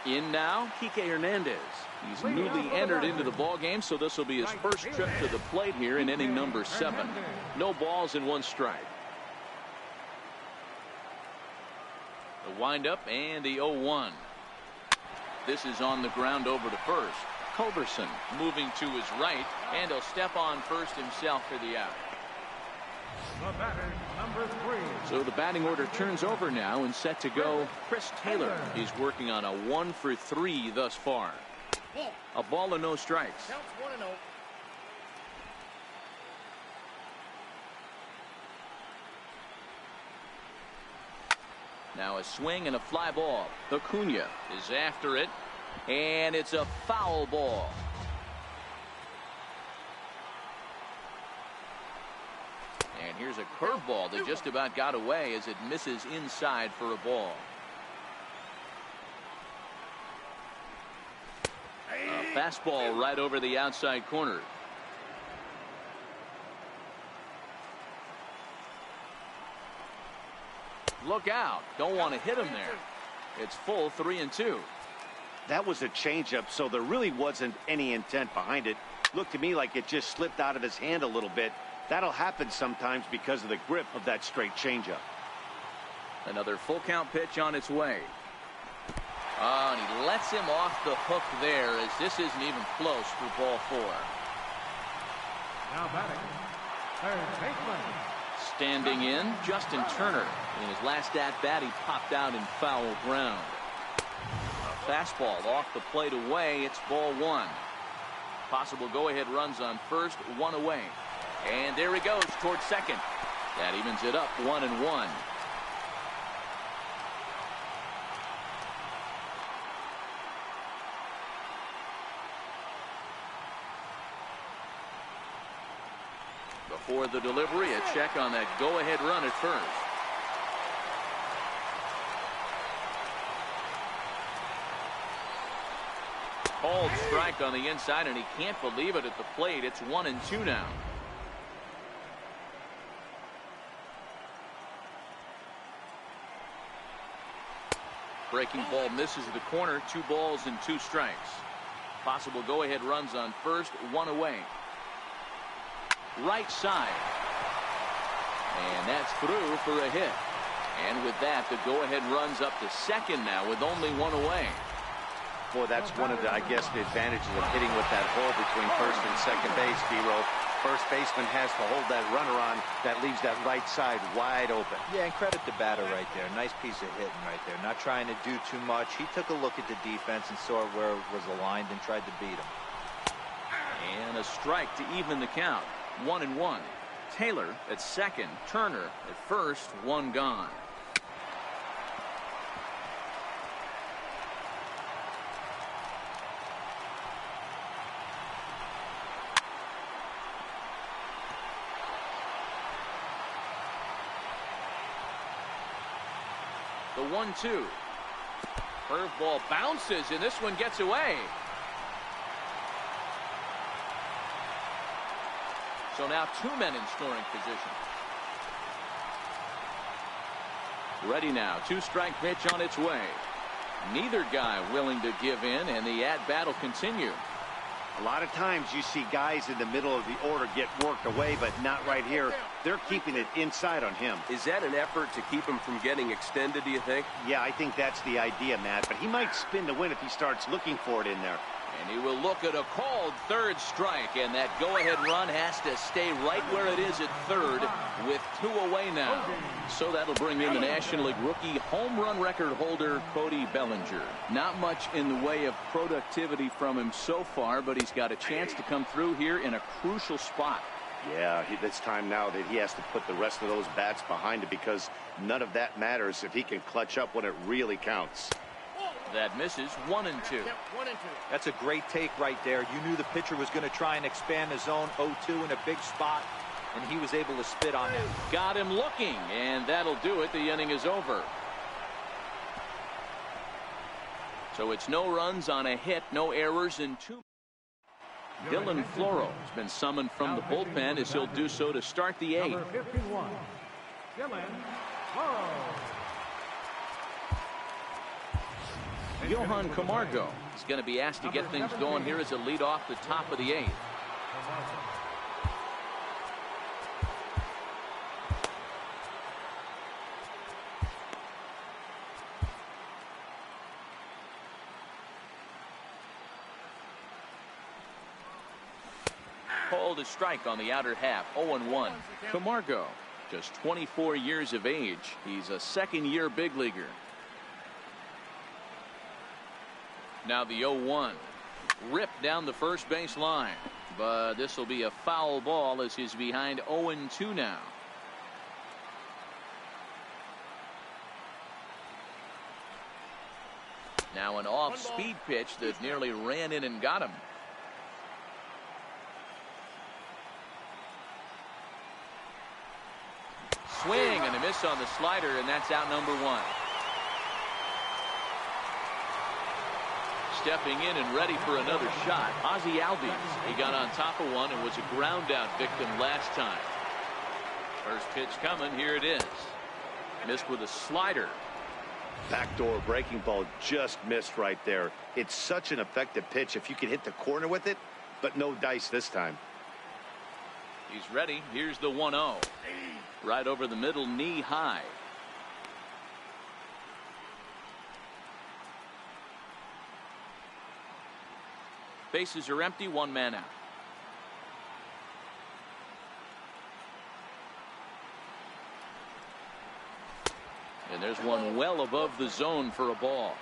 [SPEAKER 1] In now, Kike Hernandez. He's newly entered into the ball game, so this will be his first trip to the plate here in inning number 7. No balls and 1 strike. The windup and the 0-1. This is on the ground over to first. Culberson moving to his right, and he'll step on first himself for the out.
[SPEAKER 4] The batter, number 3.
[SPEAKER 1] So the batting order turns over now and set to go. Chris Taylor is working on a 1 for 3 thus far. A ball and no strikes.
[SPEAKER 5] Counts 1-0.
[SPEAKER 1] Now a swing and a fly ball. Acuna is after it, and it's a foul ball. And here's a curveball that just about got away as it misses inside for a ball. A fastball right over the outside corner. Look out. Don't want to hit him there. It's full 3-2.
[SPEAKER 2] That was a changeup, so there really wasn't any intent behind it. Looked to me like it just slipped out of his hand a little bit. That'll happen sometimes because of the grip of that straight changeup.
[SPEAKER 1] Another full count pitch on its way. And he lets him off the hook there as this isn't even close for ball 4.
[SPEAKER 4] Now batting, third baseman.
[SPEAKER 1] Standing in, Justin Turner. In his last at-bat, he popped out in foul ground. A fastball off the plate away. It's ball 1. Possible go-ahead runs on first, 1 away. And there he goes towards second. That evens it up, 1-1. Before the delivery, a check on that go-ahead run at first. Called strike on the inside, and he can't believe it at the plate. It's 1-2 now. Breaking ball misses the corner. 2 balls and 2 strikes. Possible go-ahead runs on first, 1 away. Right side. And that's through for a hit. And with that, the go-ahead runs up to second now with only 1 away.
[SPEAKER 2] Boy, that's one of the, I guess, the advantages of hitting with that hole between first and second base, D-Row. First baseman has to hold that runner on. That leaves that right side wide open.
[SPEAKER 3] Yeah, and credit the batter right there. Nice piece of hitting right there. Not trying to do too much. He took a look at the defense and saw where it was aligned and tried to beat him.
[SPEAKER 1] And a strike to even the count. 1-1. Taylor at second. Turner at first. 1 gone. The 1-2. Curveball bounces, and this one gets away. So now 2 men in scoring position. Ready now. 2-strike pitch on its way. Neither guy willing to give in, and the at-bat will continue.
[SPEAKER 2] A lot of times you see guys in the middle of the order get worked away, but not right here. They're keeping it inside on him.
[SPEAKER 6] Is that an effort to keep him from getting extended, do you think?
[SPEAKER 2] Yeah, I think that's the idea, Matt. But he might spin to win if he starts looking for it in there.
[SPEAKER 1] And he will look at a called third strike, and that go-ahead run has to stay right where it is at third with 2 away now. So that'll bring in the National League rookie home run record holder Cody Bellinger. Not much in the way of productivity from him so far, but he's got a chance to come through here in a crucial spot.
[SPEAKER 2] Yeah, it's time now that he has to put the rest of those bats behind it, because none of that matters if he can clutch up when it really counts.
[SPEAKER 1] That misses. 1-2.
[SPEAKER 3] That's a great take right there. You knew the pitcher was going to try and expand the zone 0-2 in a big spot, and he was able to spit on it.
[SPEAKER 1] Got him looking, and that'll do it. The inning is over. So it's no runs on a hit, no errors in 2. Dylan Floro has been summoned from the bullpen as he'll do so to start the 8th.
[SPEAKER 4] Number 51, Dylan Floro.
[SPEAKER 1] Johan Camargo is going to be asked to get things going here as a lead off the top of the 8th. Called a strike on the outer half. 0-1. Camargo, just 24 years of age. He's a second-year big leaguer. Now the 0-1. Ripped down the first base line. But this will be a foul ball as he's behind 0-2 now. Now an off-speed pitch that nearly ran in and got him. Swing and a miss on the slider, and that's out number 1. Stepping in and ready for another shot, Ozzie Albies. He got on top of one and was a ground out victim last time. First pitch coming. Here it is. Missed with a slider.
[SPEAKER 2] Backdoor breaking ball just missed right there. It's such an effective pitch if you can hit the corner with it, but no dice this time.
[SPEAKER 1] He's ready. Here's the 1-0. Right over the middle, knee high. Bases are empty, 1 man out. And there's one well above the zone for a ball.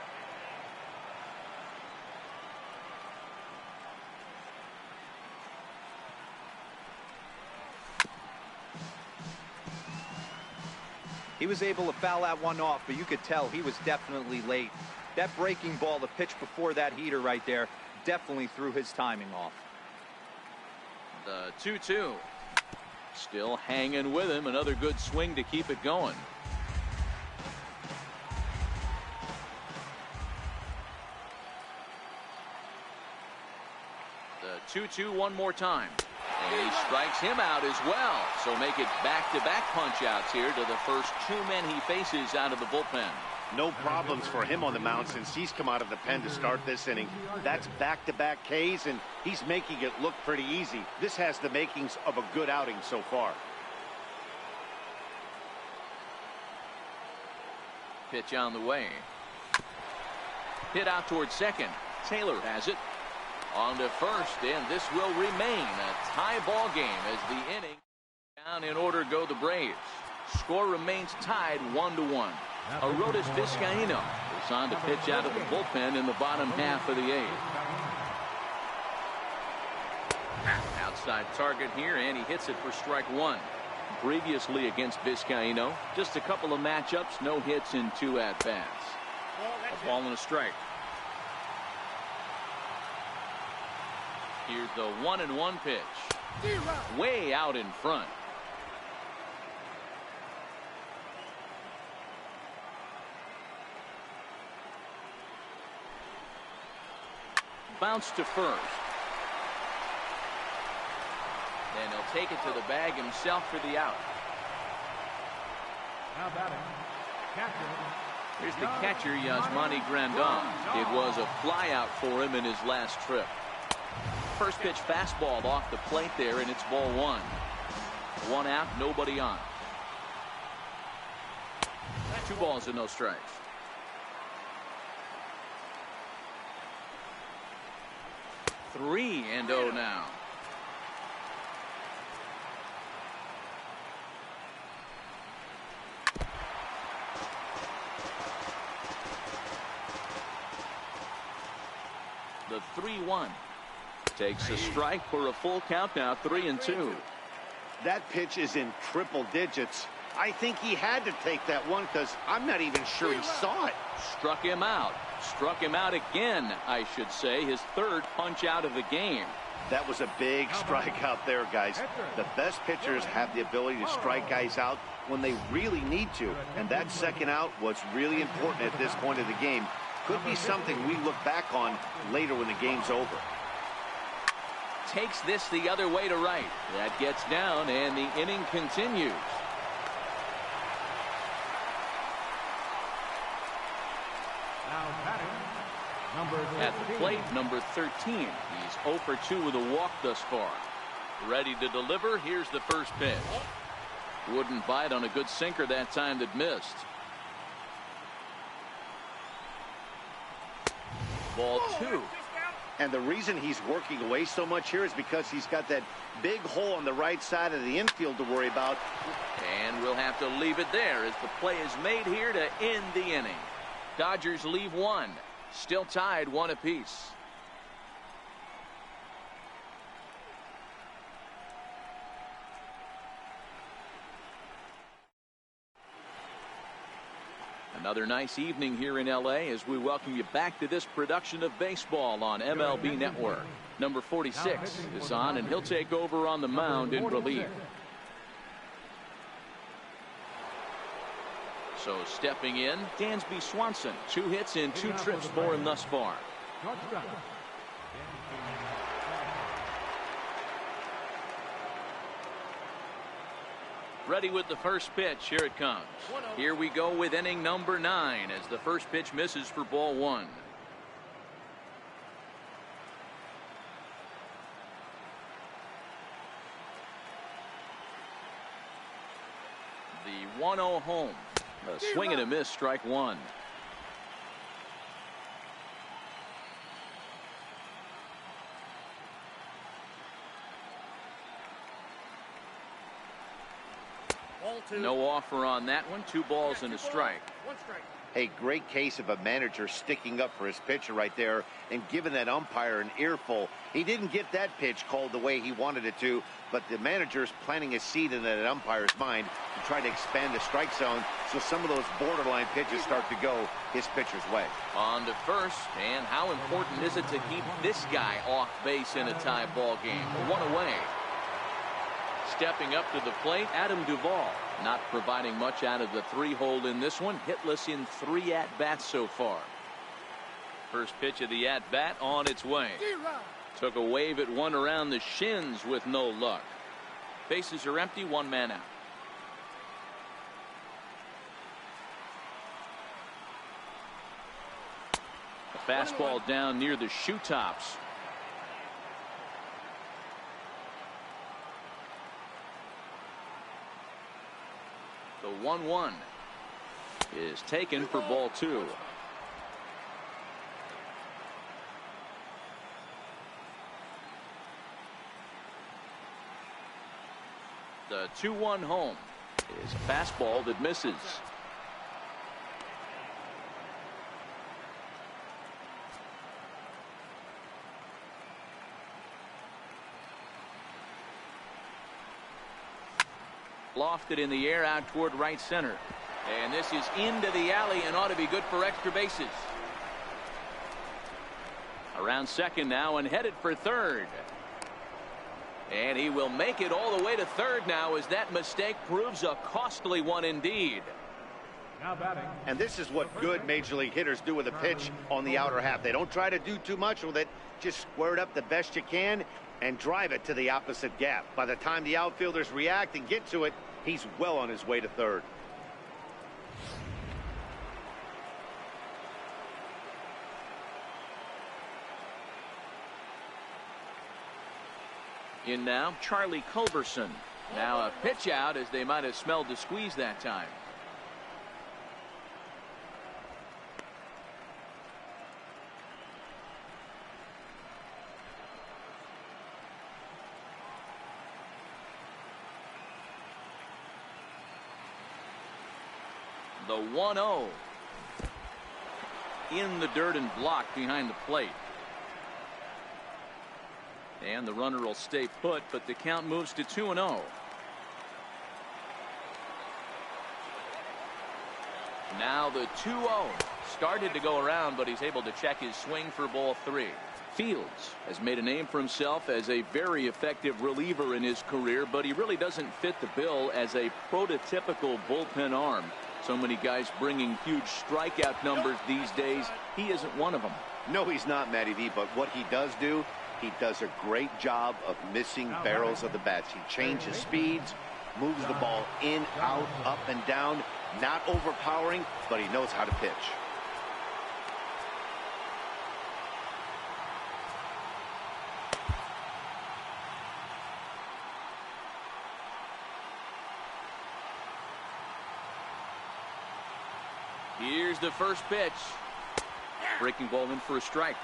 [SPEAKER 3] He was able to foul that one off, but you could tell he was definitely late. That breaking ball, the pitch before that heater right there, definitely threw his timing off.
[SPEAKER 1] The 2-2. Still hanging with him. Another good swing to keep it going. The 2-2 one more time. And he strikes him out as well. So make it back-to-back punch-outs here to the first 2 men he faces out of the bullpen.
[SPEAKER 2] No problems for him on the mound since he's come out of the pen to start this inning. That's back-to-back Ks, and he's making it look pretty easy. This has the makings of a good outing so far.
[SPEAKER 1] Pitch on the way. Hit out towards second. Taylor has it. On to first, and this will remain a tie ball game as the inning down in order go the Braves. Score remains tied 1-1. Arodys Vizcaíno is on to pitch out of the bullpen in the bottom half of the 8th. Outside target here, and he hits it for strike 1. Previously against Vizcaíno, just a couple of matchups, no hits in 2 at-bats. A ball and a strike. Here's the 1-1 pitch. Way out in front. bounce to first. And he'll take it to the bag himself for the out.
[SPEAKER 4] Now batting, catcher.
[SPEAKER 1] Here's the catcher, Yasmani Grandon. It was a flyout for him in his last trip. First pitch fastball off the plate there, and it's ball one. One out, nobody on. 2 balls and no strikes. Three and 0 now. The 3-1 takes a strike for a full count now. 3-2.
[SPEAKER 2] That pitch is in triple digits. I think he had to take that one because I'm not even sure he saw it.
[SPEAKER 1] Struck him out. Struck him out again, I should say. His third punch out of the game.
[SPEAKER 2] That was a big strike out there, guys. The best pitchers have the ability to strike guys out when they really need to. And that second out was really important at this point of the game. Could be something we look back on later when the game's over.
[SPEAKER 1] Takes this the other way to right. That gets down, and the inning continues.
[SPEAKER 4] Now batting, number 13.
[SPEAKER 1] At the plate, number 13. He's 0 for 2 with a walk thus far. Ready to deliver. Here's the first pitch. Wouldn't bite on a good sinker that time that missed. Ball 2.
[SPEAKER 2] And the reason he's working away so much here is because he's got that big hole on the right side of the infield to worry about.
[SPEAKER 1] And we'll have to leave it there as the play is made here to end the inning. Dodgers leave one. Still tied 1 apiece. Another nice evening here in L.A. as we welcome you back to this production of baseball on MLB Network. Number 46 is on, and he'll take over on the mound in relief. So stepping in, Dansby Swanson. 2 hits in 2 trips for him thus far. Ready with the first pitch. Here it comes. Here we go with inning number 9 as the first pitch misses for ball 1. The 1-0 home. A swing and a miss, strike 1. No offer on that one. 2 balls and a strike.
[SPEAKER 5] 1 strike.
[SPEAKER 2] A great case of a manager sticking up for his pitcher right there and giving that umpire an earful. He didn't get that pitch called the way he wanted it to, but the manager's planting a seed in that umpire's mind to try to expand the strike zone so some of those borderline pitches start to go his pitcher's way.
[SPEAKER 1] On to first, and how important is it to keep this guy off base in a tie ball game? 1 away. Stepping up to the plate, Adam Duvall. Not providing much out of the 3-hole in this one. Hitless in 3 at-bats so far. First pitch of the at-bat on its way. Took a wave at one around the shins with no luck. Bases are empty, 1 man out. A fastball down near the shoe tops. The 1-1 is taken for ball 2. The 2-1 home is a fastball that misses. Lofted in the air out toward right center. And this is into the alley and ought to be good for extra bases. Around second now and headed for third. And he will make it all the way to third now as that mistake proves a costly one indeed.
[SPEAKER 4] Now batting.
[SPEAKER 2] And this is what good major league hitters do with a pitch on the outer half. They don't try to do too much with it. Just square it up the best you can and drive it to the opposite gap. By the time the outfielders react and get to it, he's well on his way to third.
[SPEAKER 1] In now, Charlie Culberson. Now a pitch out as they might have smelled the squeeze that time. The 1-0. In the dirt and blocked behind the plate. And the runner will stay put, but the count moves to 2-0. Now the 2-0. Started to go around, but he's able to check his swing for ball 3. Fields has made a name for himself as a very effective reliever in his career, but he really doesn't fit the bill as a prototypical bullpen arm. So many guys bringing huge strikeout numbers these days. He isn't one of them.
[SPEAKER 2] No, he's not, Matty V, but what he does do, he does a great job of missing barrels of the bats. He changes speeds, moves the ball in, out, up, and down. Not overpowering, but he knows how to pitch.
[SPEAKER 1] Here's the first pitch. Breaking ball in for a strike.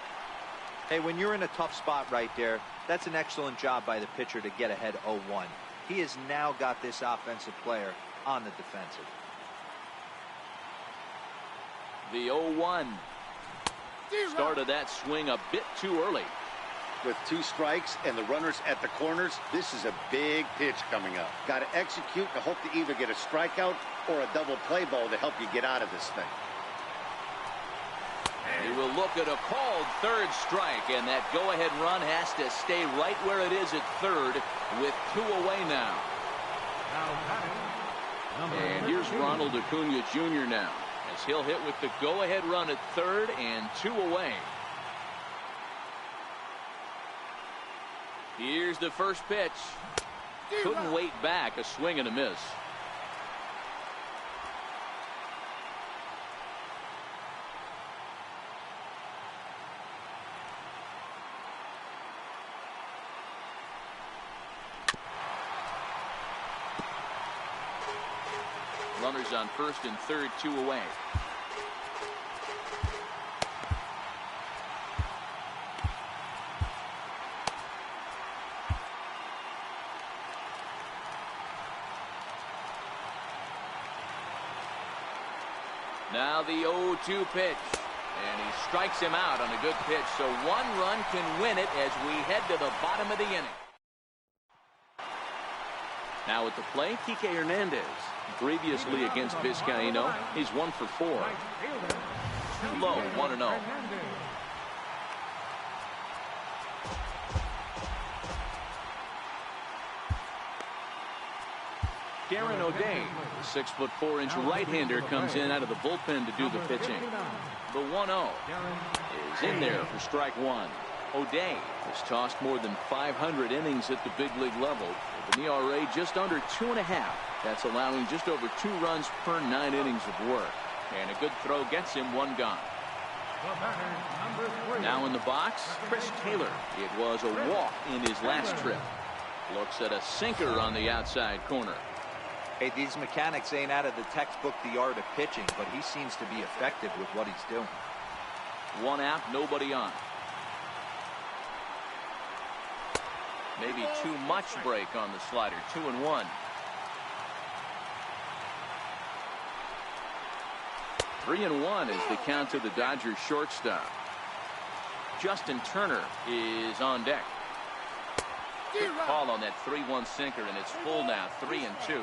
[SPEAKER 3] Hey, when you're in a tough spot right there, that's an excellent job by the pitcher to get ahead 0-1. He has now got this offensive player on the defensive.
[SPEAKER 1] The 0-1. Started that swing a bit too early.
[SPEAKER 2] With 2 strikes and the runners at the corners, this is a big pitch coming up. Got to execute to hope to either get a strikeout or a double play ball to help you get out of this thing.
[SPEAKER 1] He will look at a called third strike, and that go-ahead run has to stay right where it is at third with 2 away now. And here's Ronald Acuna Jr. now, as he'll hit with the go-ahead run at third and 2 away. Here's the first pitch. Couldn't wait back, a swing and a miss. Runners on first and third, 2 away. Now the 0-2 pitch, and he strikes him out on a good pitch, so 1 run can win it as we head to the bottom of the inning. Now at the plate, Kike Hernandez. Previously against Vizcaíno, he's 1 for 4. Low, 1-0. Darren O'Day, the 6'4" right-hander, comes in out of the bullpen to do the pitching. The 1-0 is in there for strike 1. O'Day has tossed more than 500 innings at the big league level, with an ERA just under 2.5. That's allowing just over 2 runs per 9 innings of work. And a good throw gets him 1 gone. Now in the box, Chris Taylor. It was a walk in his last trip. Looks at a sinker on the outside corner.
[SPEAKER 3] Hey, these mechanics ain't out of the textbook The Art of Pitching, but he seems to be effective with what he's doing.
[SPEAKER 1] 1 out, nobody on. Maybe too much break on the slider. 2-1. Three and 1 is the count to the Dodgers shortstop. Justin Turner is on deck. Good call on that 3-1 sinker, and it's full now. 3-2.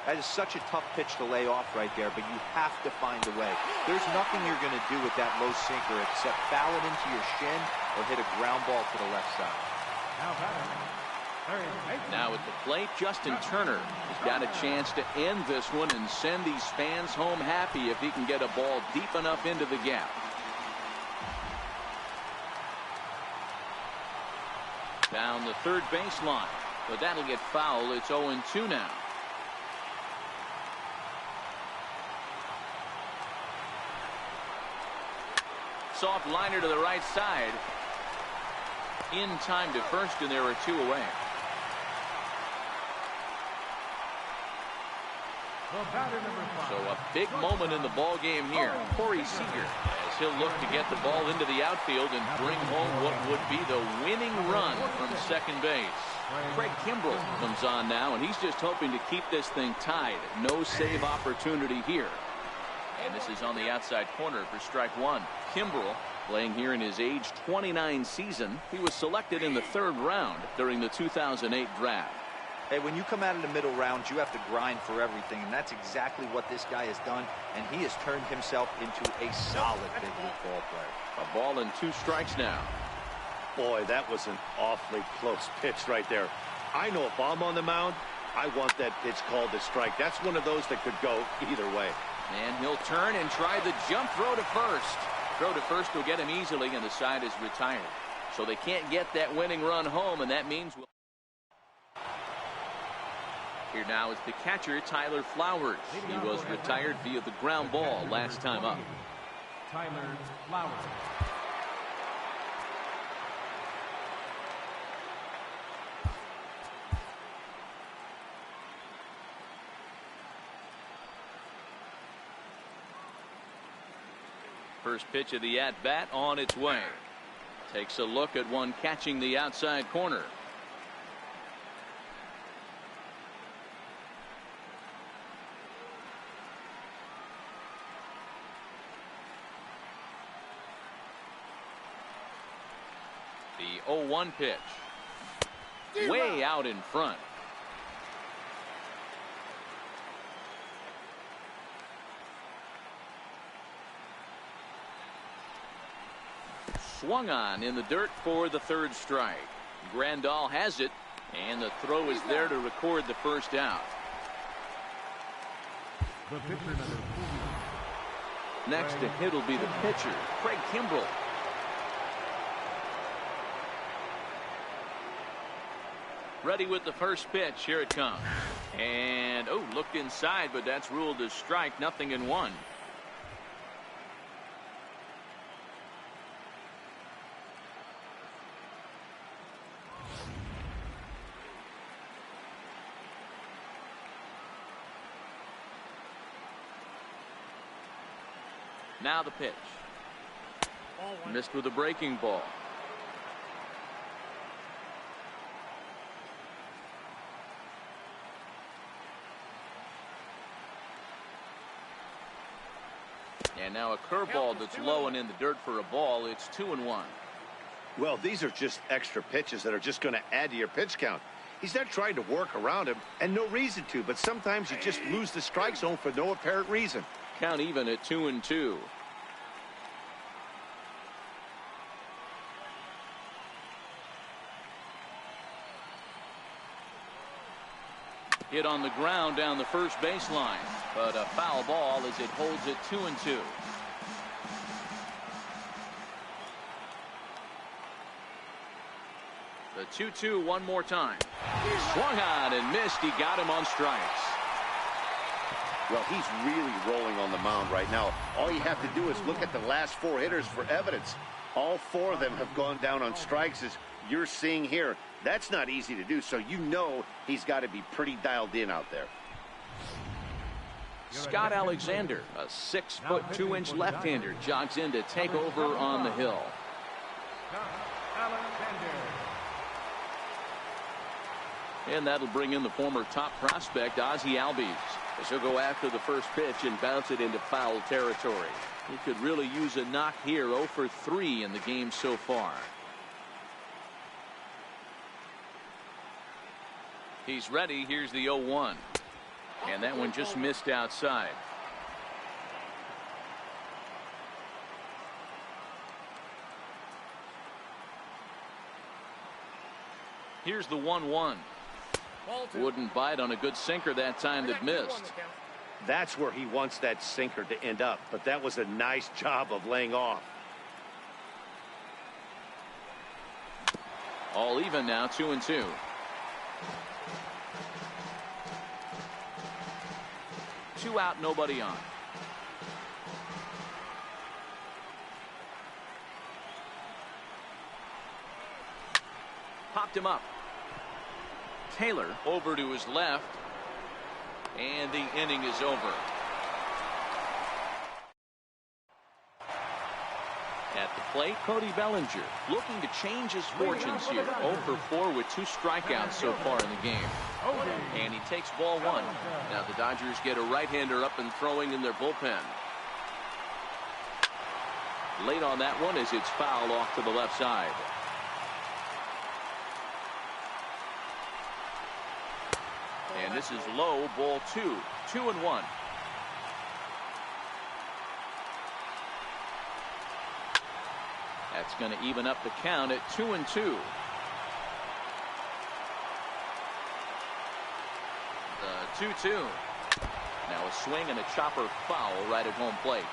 [SPEAKER 3] That is such a tough pitch to lay off right there, but you have to find a way. There's nothing you're going to do with that low sinker except foul it into your shin or hit a ground ball to the left side.
[SPEAKER 4] Third baseman.
[SPEAKER 1] Now at the plate, Justin Turner has got a chance to end this one and send these fans home happy if he can get a ball deep enough into the gap. Down the third baseline, but that'll get foul. It's 0-2 now. Soft liner to the right side. In time to first, and there are two away.
[SPEAKER 4] The batter, number 5.
[SPEAKER 1] So a big moment in the ball game here. Corey Seager, as he'll look to get the ball into the outfield and bring home what would be the winning run from second base. Craig Kimbrell comes on now, and he's just hoping to keep this thing tied. No save opportunity here. And this is on the outside corner for strike one. Kimbrell playing here in his age 29 season. He was selected in the 3rd round during the 2008 draft.
[SPEAKER 3] Hey, when you come out of the middle rounds, you have to grind for everything, and that's exactly what this guy has done, and he has turned himself into a solid big league ball player.
[SPEAKER 1] A ball and 2 strikes now.
[SPEAKER 2] Boy, that was an awfully close pitch right there. I know if I'm on the mound, I want that pitch called a strike. That's one of those that could go either way.
[SPEAKER 1] And he'll turn and try the jump throw to first. Throw to first will get him easily, and the side is retired. So they can't get that winning run home, and that means here now is the catcher, Tyler Flowers. He was retired via the ground ball last time up.
[SPEAKER 4] Tyler Flowers.
[SPEAKER 1] First pitch of the at-bat on its way. Takes a look at one catching the outside corner. The 0-1 pitch. Way out in front. Swung on in the dirt for the 3rd strike. Grandal has it, and the throw is there to record the first out.
[SPEAKER 4] The pitcher, number 2.
[SPEAKER 1] Next to hit will be the pitcher, Craig Kimbrell. Ready with the first pitch. Here it comes. And, looked inside, but that's ruled as strike. 0-1. Now the pitch. Missed with a breaking ball. And now a curveball that's low and in the dirt for a ball. It's 2-1.
[SPEAKER 2] Well, these are just extra pitches that are just going to add to your pitch count. He's not trying to work around him, and no reason to, but sometimes you just lose the strike zone for no apparent reason.
[SPEAKER 1] Count even at 2-2. Hit on the ground down the first baseline, but a foul ball as it holds it 2-2. The 2-2 one more time. Swung on and missed. He got him on strikes.
[SPEAKER 2] Well, he's really rolling on the mound right now. All you have to do is look at the last 4 hitters for evidence. All 4 of them have gone down on strikes, as you're seeing here. That's not easy to do, so you know he's got to be pretty dialed in out there.
[SPEAKER 1] Scott Alexander, a 6-foot 2-inch left-hander, jogs in to take over on the hill. And that'll bring in the former top prospect, Ozzie Albies, as he'll go after the first pitch and bounce it into foul territory. He could really use a knock here. 0 for 3 in the game so far. He's ready. Here's the 0-1. And that one just missed outside. Here's the 1-1. Wouldn't bite on a good sinker that time that missed.
[SPEAKER 2] That's where he wants that sinker to end up, but that was a nice job of laying off.
[SPEAKER 1] All even now, 2-2. Two out, nobody on. Popped him up. Taylor over to his left. And the inning is over. At the plate, Cody Bellinger looking to change his fortunes here. 0 for 4 with 2 strikeouts so far in the game. And he takes ball 1. Now the Dodgers get a right-hander up and throwing in their bullpen. Late on that one as it's fouled off to the left side. And this is low, ball 2. 2-1. That's going to even up the count at 2-2. The 2-2. Now a swing and a chopper foul right at home plate.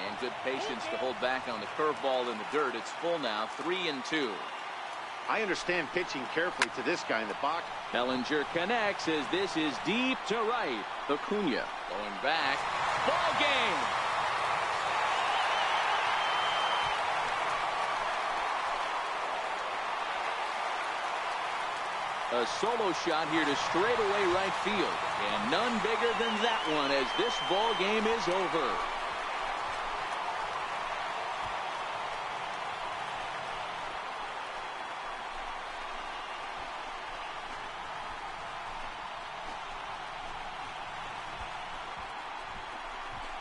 [SPEAKER 1] And good patience to hold back on the curveball in the dirt. It's full now, 3-2.
[SPEAKER 2] I understand pitching carefully to this guy in the box.
[SPEAKER 1] Bellinger connects as this is deep to right. Acuna going back. Ball game. A solo shot here to straightaway right field. And none bigger than that one as this ball game is over.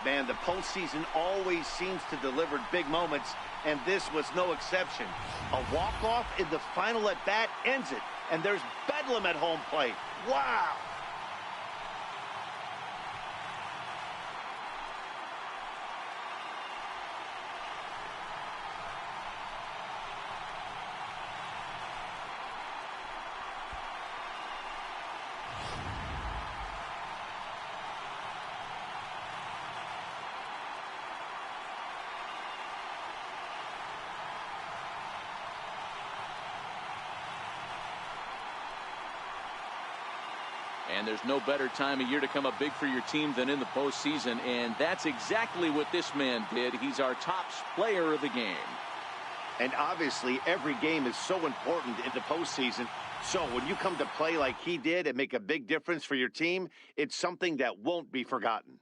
[SPEAKER 2] Man, the postseason always seems to deliver big moments, and this was no exception. A walk-off in the final at-bat ends it, and there's bedlam at home plate. Wow!
[SPEAKER 1] And there's no better time of year to come up big for your team than in the postseason, and that's exactly what this man did. He's our top player of the game.
[SPEAKER 2] And obviously, every game is so important in the postseason. So when you come to play like he did and make a big difference for your team, it's something that won't be forgotten.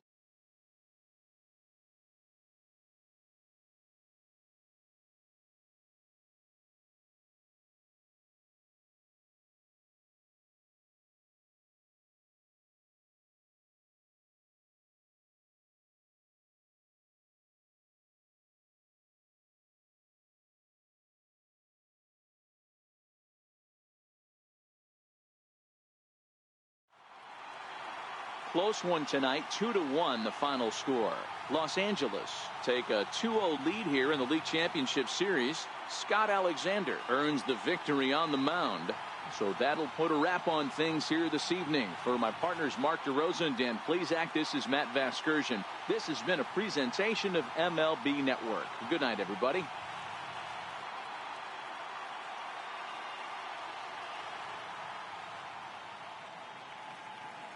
[SPEAKER 1] Close one tonight, 2-1 the final score. Los Angeles take a 2-0 lead here in the league championship series. Scott Alexander earns the victory on the mound. So that'll put a wrap on things here this evening. For my partners Mark DeRosa and Dan Plesac, this is Matt Vasgersian. This has been a presentation of MLB Network. Good night, everybody.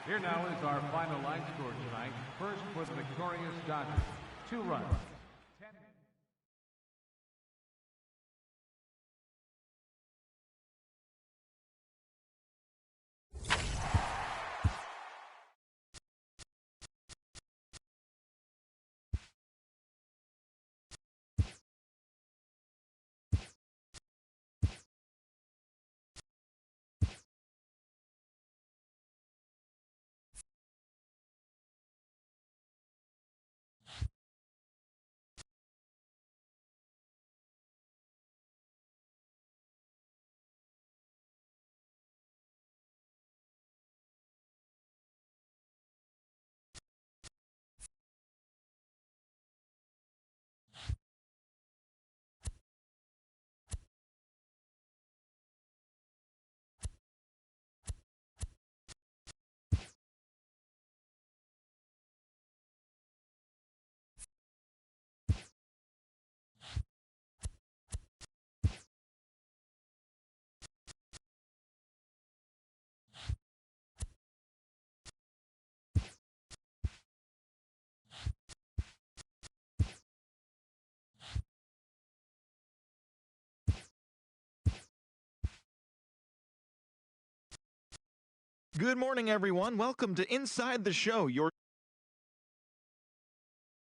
[SPEAKER 4] Here now is our final line score tonight. First for the victorious Dodgers, 2 runs.
[SPEAKER 7] Good morning, everyone. Welcome to Inside the Show, your